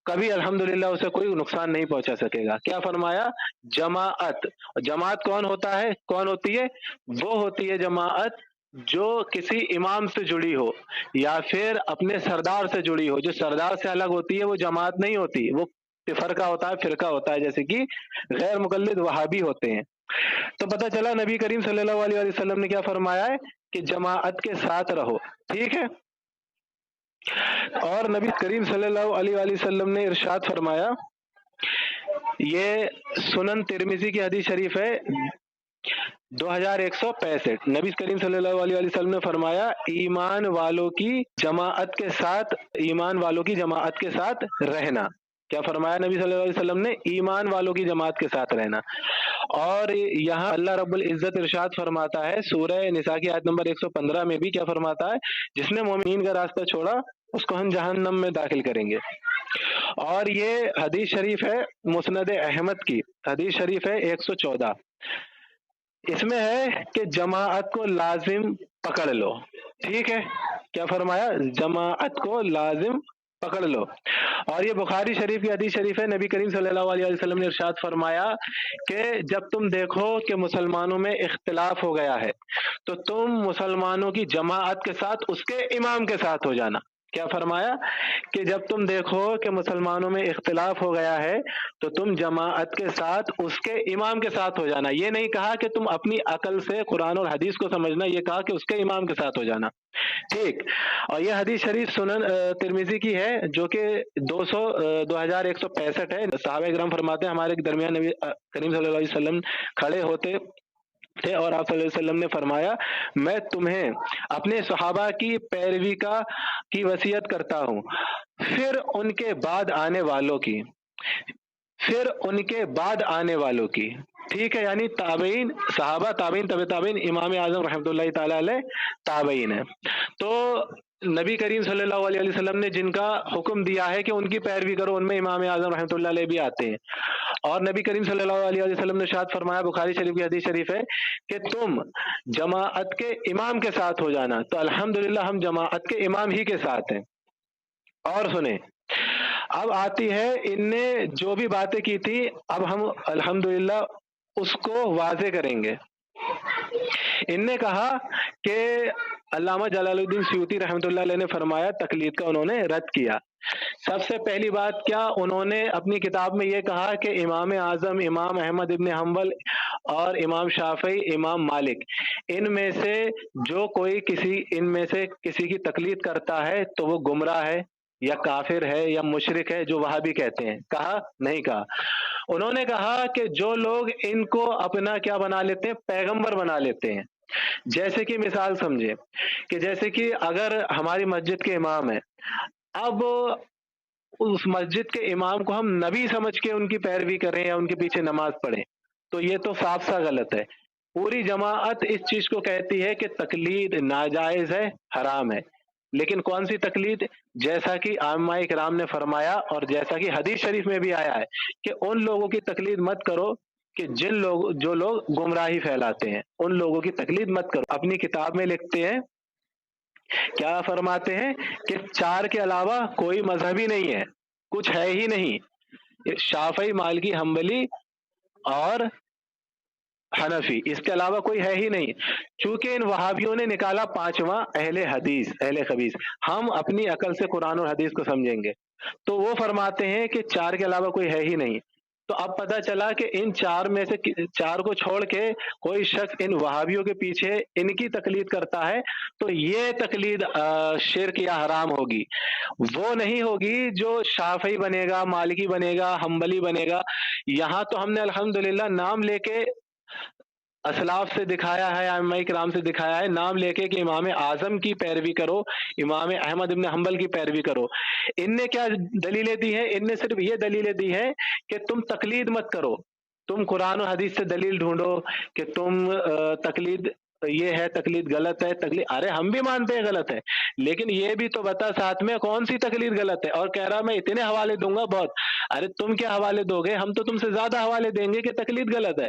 کبھی الحمدللہ اسے کوئی نقصان نہیں پہنچا سکے گا۔ کیا فرمایا؟ جماعت۔ جماعت کون ہوتا ہے؟ کون ہوتی ہے؟ وہ ہوتی ہے جماعت جو کسی امام سے جڑی ہو یا پھر اپنے سردار سے جڑی ہو. جو سردار سے الگ ہوتی ہے وہ جماعت نہیں ہوتی، وہ فرقہ ہوتا ہے، فرقہ ہوتا ہے، جیسے کہ غیر مقلد وہابی ہوتے ہیں. تو پتہ چلا نبی کریم صلی اللہ علیہ وسلم نے کیا فرمایا ہے کہ جماعت کے ساتھ رہو. ٹھیک ہے. اور نبی کریم صلی اللہ علیہ وسلم نے ارشاد فرمایا، یہ سنن ترمذی کی حدیث شریف ہے 2165. نبی کریم صلی اللہ علیہ وسلم نے فرمایا ایمان والوں کی جماعت کے ساتھ، ایمان والوں کی جماعت کے ساتھ رہنا. کیا فرمایا نبی صلی اللہ علیہ وسلم نے؟ ایمان والوں کی جماعت کے ساتھ رہنا. اور یہاں اللہ رب العزت ارشاد فرماتا ہے سورہ نساء کی آیت نمبر 115 میں بھی، کیا فرماتا ہے؟ جس نے مومنین کا راستہ چھوڑا اس کو ہم جہنم میں داخل کریں گے. اور یہ حدیث شریف ہے مسند احمد کی، حدیث شریف ہے 114. اس میں ہے کہ جماعت کو لازم پکڑ لو. ٹھیک ہے. کیا فرمایا؟ جماعت کو لازم پکڑ لو. اور یہ بخاری شریف کی حدیث شریف ہے. نبی کریم صلی اللہ علیہ وسلم نے ارشاد فرمایا کہ جب تم دیکھو کہ مسلمانوں میں اختلاف ہو گیا ہے تو تم مسلمانوں کی جماعت کے ساتھ اس کے امام کے ساتھ ہو جانا. کیا فرمایا؟ کہ جب تم دیکھو کہ مسلمانوں میں اختلاف ہو گیا ہے تو تم جماعت کے ساتھ اس کے امام کے ساتھ ہو جانا. یہ نہیں کہا کہ تم اپنی عقل سے قرآن اور حدیث کو سمجھنا، یہ کہا کہ اس کے امام کے ساتھ ہو جانا. ٹھیک. اور یہ حدیث شریف سنن ترمذی کی ہے جو کہ 2165 ہے. صحابہ کرام فرماتے ہیں ہمارے درمیان نبی کریم صلی اللہ علیہ وسلم کھڑے ہوتے تھے اور آپ صلی اللہ علیہ وسلم نے فرمایا میں تمہیں اپنے صحابہ کی پیروی کی وصیت کرتا ہوں، پھر ان کے بعد آنے والوں کی، پھر ان کے بعد آنے والوں کی. ٹھیک ہے. یعنی تابعین، صحابہ، تابعین، طب تابعین، امام اعظم رحمۃ اللہ تعالی علیہ تابعین ہے. تو نبی کریم صلی اللہ علیہ وسلم نے جن کا حکم دیا ہے کہ ان کی پیروی کرو، ان میں امام اعظم رحمۃ اللہ علیہ بھی آتے ہیں. اور نبی کریم صلی اللہ علیہ وسلم نے ارشاد فرمایا، بخاری شریف کی حدیث شریف ہے کہ تم جماعت کے امام کے ساتھ ہو جانا. تو الحمدللہ ہم جماعت کے امام ہی کے ساتھ ہیں. اور سنیں، اب آتی ہے ان نے جو بھی باتیں کی تھی، اب ہم الحمدللہ اس کو واضح کریں گے. ان نے کہا کہ علامہ جلال الدین سیوطی رحمۃ اللہ علیہ نے فرمایا تقلید کا انہوں نے رد کیا. سب سے پہلی بات کیا انہوں نے اپنی کتاب میں یہ کہا کہ امام اعظم، امام احمد ابن حنبل اور امام شافعی، امام مالک، ان میں سے جو کوئی ان میں سے کسی کی تقلید کرتا ہے تو وہ گمراہ ہے یا کافر ہے یا مشرک ہے، جو وہابی کہتے ہیں. کہا؟ نہیں کہا. انہوں نے کہا کہ جو لوگ ان کو اپنا کیا بنا لیتے ہیں؟ پیغمبر بنا لیتے ہیں. جیسے کہ مثال سمجھے کہ جیسے کہ اگر ہماری مسجد کے امام ہیں، اب اس مسجد کے امام کو ہم نبی سمجھ کے ان کی پیروی کریں یا ان کے پیچھے نماز پڑھیں تو یہ تو صاف سا غلط ہے. پوری جماعت اس چیز کو کہتی ہے کہ تقلید ناجائز ہے، حرام ہے. لیکن کون سی تقلید؟ جیسا کہ ائمہ کرام نے فرمایا اور جیسا کہ حدیث شریف میں بھی آیا ہے کہ ان لوگوں کی تقلید مت کرو کہ جو لوگ گمراہی پھیلاتے ہیں، ان لوگوں کی تقلید مت کرو. اپنی کتاب میں لکھتے ہیں، کیا فرماتے ہیں کہ 4 کے علاوہ کوئی مذہبی نہیں ہے، کچھ ہے ہی نہیں. شافعی، مالکی، حنبلی اور حنفی، اس کے علاوہ کوئی ہے ہی نہیں. چونکہ ان وہابیوں نے نکالا 5واں اہل حدیث، اہل خبیث. ہم اپنی عقل سے قرآن اور حدیث کو سمجھیں گے تو وہ فرماتے ہیں کہ 4 کے علاوہ کوئی ہے ہی نہیں. تو اب پتہ چلا کہ ان 4 میں سے 4 کو چھوڑ کے کوئی شخص ان وہابیوں کے پیچھے ان کی تقلید کرتا ہے تو یہ تقلید شرک یا حرام ہوگی. وہ نہیں ہوگی جو شافعی بنے گا، مالکی بنے گا، حنبلی بنے گا. یہاں تو ہم نے الحمدللہ نام لے کے اسلاف سے دکھایا ہے، ائمہ کرام سے دکھایا ہے، نام لے کے کہ امام اعظم کی پیروی کرو، امام احمد ابن حنبل کی پیروی کرو. ان نے کیا دلیلیں دی ہیں؟ ان نے صرف یہ دلیلیں دی ہیں کہ تم تقلید مت کرو، تم قرآن و حدیث سے دلیل ڈھونڈو کہ تم تقلید یہ ہے، تقلید غلط ہے. تقلید، ارے ہم بھی مانتے ہیں غلط ہے، لیکن یہ بھی تو بتا ساتھ میں کون سی تقلید غلط ہے. اور کہہ رہا میں اتنے حوالے دوں گا بہت. ارے تم کیا حوالے دو گے؟ ہم تو تم سے زیادہ حوالے دیں گے کہ تقلید غلط ہے.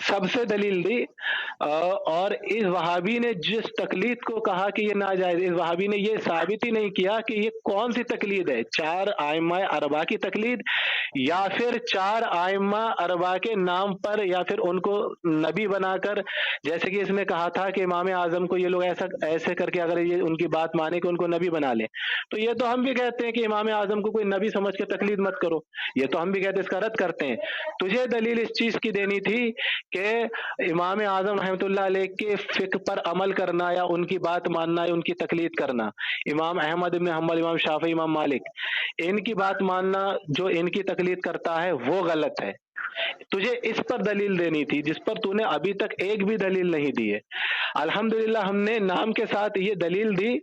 سب سے دلیل دی، اور اس وہابی نے جس تقلید کو کہا کہ یہ ناجائز، اس وہابی نے یہ ثابت ہی نہیں کیا کہ یہ کون سی تقلید ہے، 4 ائمہ اربعہ کی تقلید یا پھر 4 ائمہ اربعہ کے نام پر، یا پھر ان کو نبی بنا کر، جیسے کہ اس نے کہا تھا کہ امام اعظم کو یہ لوگ ایسے کر کے اگر یہ ان کی بات مانے کہ ان کو نبی بنا لیں، تو یہ تو ہم بھی کہتے ہیں کہ امام اعظم کو کوئی نبی سمجھ کے تقلید مت کرو، یہ تو ہم بھی کہتے ہیں، اس کا رد کرتے ہیں۔ تجھے دلیل اس چیز کی دینی تھی کہ امام اعظم رحمۃ اللہ علیہ کے فقہ پر عمل کرنا یا ان کی بات ماننا یا ان کی تقلید کرنا، امام احمد بن حنبل، امام شافعی، امام مالک، ان کی بات ماننا جو ان کی تقلید کرتا ہے وہ غلط ہے۔ تجھے اس پر دلیل دینی تھی جس پر تو نے ابھی تک ایک بھی دلیل نہیں دی ہے۔ الحمدللہ ہم نے نام کے ساتھ یہ دلیل دی،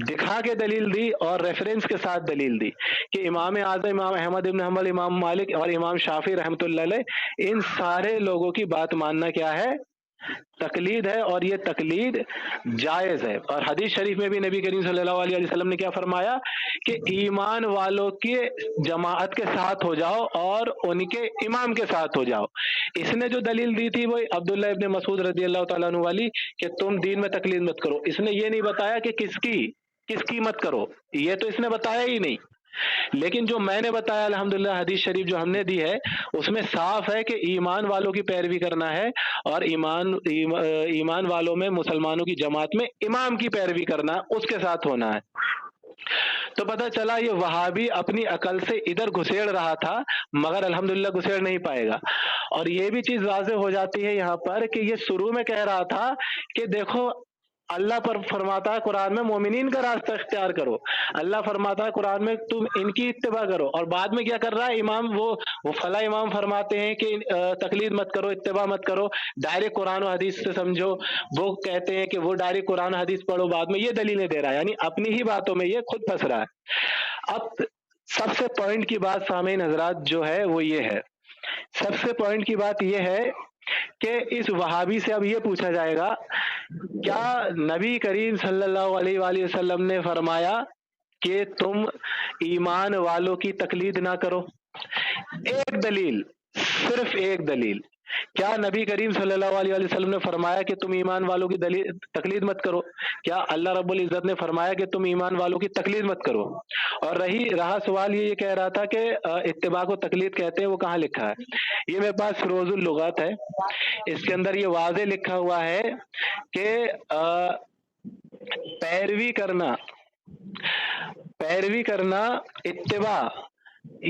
دکھا کے دلیل دی اور ریفرنس کے ساتھ دلیل دی کہ امام اعظم، امام احمد بن حنبل، امام مالک اور امام شافعی رحمۃ اللہ علیہ، ان سارے لوگوں کی بات ماننا کیا ہے؟ تقلید ہے، اور یہ تقلید جائز ہے۔ اور حدیث شریف میں بھی نبی کریم صلی اللہ علیہ وسلم نے کیا فرمایا کہ ایمان والوں کی جماعت کے ساتھ ہو جاؤ اور ان کے امام کے ساتھ ہو جاؤ۔ اس نے جو دلیل دی تھی وہ عبداللہ ابن مسعود رضی اللہ تعالیٰ عنہ والی کہ تم دین میں تقلید مت کرو، اس نے یہ نہیں بتایا کہ کس کی مت کرو، یہ تو اس نے بتایا ہی نہیں۔ لیکن جو میں نے بتایا الحمدللہ حدیث شریف جو ہم نے دی ہے اس میں صاف ہے کہ ایمان والوں کی پیروی کرنا ہے، اور ایمان والوں میں مسلمانوں کی جماعت میں امام کی پیروی کرنا، اس کے ساتھ ہونا ہے۔ تو پتہ چلا یہ وہابی اپنی عقل سے ادھر گھسیڑ رہا تھا مگر الحمدللہ گھسیڑ نہیں پائے گا۔ اور یہ بھی چیز واضح ہو جاتی ہے یہاں پر کہ یہ شروع میں کہہ رہا تھا کہ دیکھو اللہ پر فرماتا ہے قرآن میں مومنین کا راستہ اختیار کرو، اللہ فرماتا ہے قرآن میں تم ان کی اتباع کرو، اور بعد میں کیا کر رہا ہے امام، وہ فلاں امام فرماتے ہیں کہ تقلید مت کرو، اتباع مت کرو، ڈائریکٹ قرآن و حدیث سے سمجھو، وہ کہتے ہیں کہ وہ ڈائریکٹ قرآن و حدیث پڑھو، بعد میں یہ دلیلیں دے رہا ہے، یعنی اپنی ہی باتوں میں یہ خود پھنس رہا ہے۔ اب سب سے پوائنٹ کی بات سامعین حضرات جو ہے وہ یہ ہے، سب سے پوائنٹ کی بات یہ ہے کہ اس وہابی سے اب یہ پوچھا جائے گا کیا نبی کریم صلی اللہ علیہ وآلہ وسلم نے فرمایا کہ تم ایمان والوں کی تقلید نہ کرو؟ ایک دلیل، صرف ایک دلیل، کیا نبی کریم صلی اللہ علیہ وآلہ وسلم نے فرمایا کہ تم ایمان والوں کی تقلید مت کرو؟ کیا اللہ رب العزت نے فرمایا کہ تم ایمان والوں کی تقلید مت کرو؟ اور رہا سوال یہ کہہ رہا تھا کہ اتباع کو تقلید کہتے ہیں، وہ کہاں لکھا ہے؟ یہ میرے پاس فروز اللغات ہے، اس کے اندر یہ واضح لکھا ہوا ہے کہ پیروی کرنا اتباع،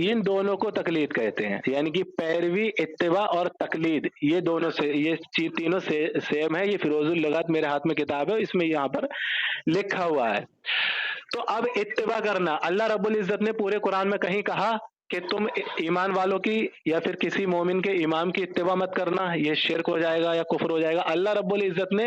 ان دونوں کو تقلید کہتے ہیں، یعنی کہ پیروی، اتباع اور تقلید یہ دونوں سے، یہ تینوں سیم ہے۔ یہ فروز اللغات میرے ہاتھ میں کتاب ہے، اس میں یہاں پر لکھا ہوا ہے۔ تو اب اتباع کرنا، اللہ رب العزت نے پورے قرآن میں کہیں کہا کہ تم ایمان والوں کی یا پھر کسی مومن کے امام کی اتباع مت کرنا، یہ شرک ہو جائے گا یا کفر ہو جائے گا؟ اللہ رب العزت نے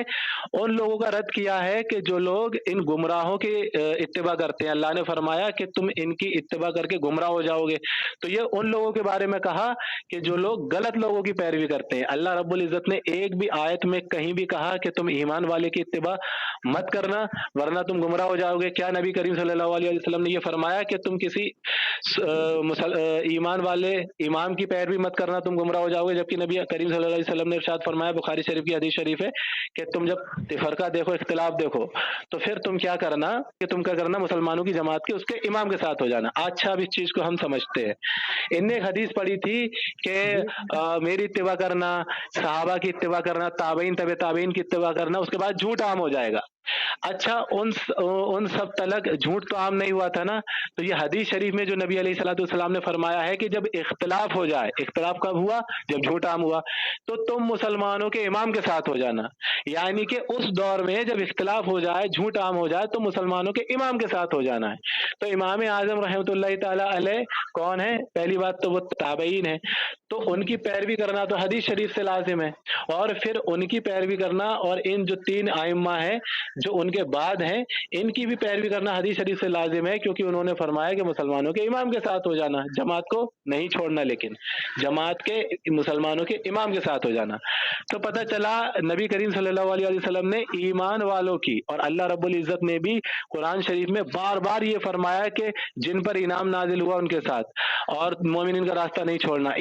ان لوگوں کا رد کیا ہے کہ جو لوگ ان گمراہوں کی اتباع کرتے ہیں، اللہ نے فرمایا کہ تم ان کی اتباع کر کے گمراہ ہو جاؤ گے۔ تو یہ ان لوگوں کے بارے میں کہا کہ جو لوگ غلط لوگوں کی پیروی کرتے ہیں۔ اللہ رب العزت نے ایک بھی آیت میں کہیں بھی کہا کہ تم ایمان والے کی اتباع مت کرنا ورنہ تم گمراہ ہو جاؤ گے؟ کیا نبی کریم صلی اللہ علیہ وسلم نے یہ فرمایا کہ تم کسی ایمان والے امام کی پیروی مت کرنا، تم گمراہ ہو جاؤ گے؟ جبکہ نبی کریم صلی اللہ علیہ وسلم نے ارشاد فرمایا، بخاری شریف کی حدیث شریف ہے کہ تم جب فرقہ دیکھو، اختلاف دیکھو، تو پھر تم کیا کرنا کہ تم کیا کرنا، مسلمانوں کی جماعت کے اس کے امام کے ساتھ ہو جانا۔ اچھا، اب اس چیز کو ہم سمجھتے ہیں۔ ان نے ایک حدیث پڑھی تھی کہ میری اتباع کرنا، صحابہ کی اتباع کرنا، تابعین، طب تابعین کی اتباع کرنا، اس کے بعد جھوٹ عام ہو جائے گا۔ اچھا، ان سب تلک جھوٹ تو عام نہیں ہوا تھا نا؟ تو یہ حدیث شریف میں جو نبی علیہ الصلوۃ والسلام نے فرمایا ہے کہ جب اختلاف ہو جائے، اختلاف کب ہوا؟ جب جھوٹ عام ہوا، تو تم مسلمانوں کے امام کے ساتھ ہو جانا، یعنی کہ اس دور میں جب اختلاف ہو جائے، جھوٹ عام ہو جائے، تو مسلمانوں کے امام کے ساتھ ہو جانا ہے۔ تو امام اعظم رحمۃ اللہ تعالی علیہ کون ہے؟ پہلی بات تو وہ تابعین ہے، تو ان کی پیروی کرنا تو حدیث شریف سے لازم ہے، اور پھر ان کی پیروی کرنا، اور ان جو 3 ائمہ ہیں جو ان کے بعد ہیں ان کی بھی پیروی کرنا حدیث شریف سے لازم ہے، کیونکہ انہوں نے فرمایا کہ مسلمانوں کے امام کے ساتھ ہو جانا، جماعت کو نہیں چھوڑنا، لیکن جماعت کے مسلمانوں کے امام کے ساتھ ہو جانا۔ تو پتہ چلا نبی کریم صلی اللہ علیہ وسلم نے ایمان والوں کی، اور اللہ رب العزت نے بھی قرآن شریف میں بار بار یہ فرمایا کہ جن پر انعام نازل ہوا ان کے ساتھ، اور مومنین کا راستہ نہیں چھوڑنا،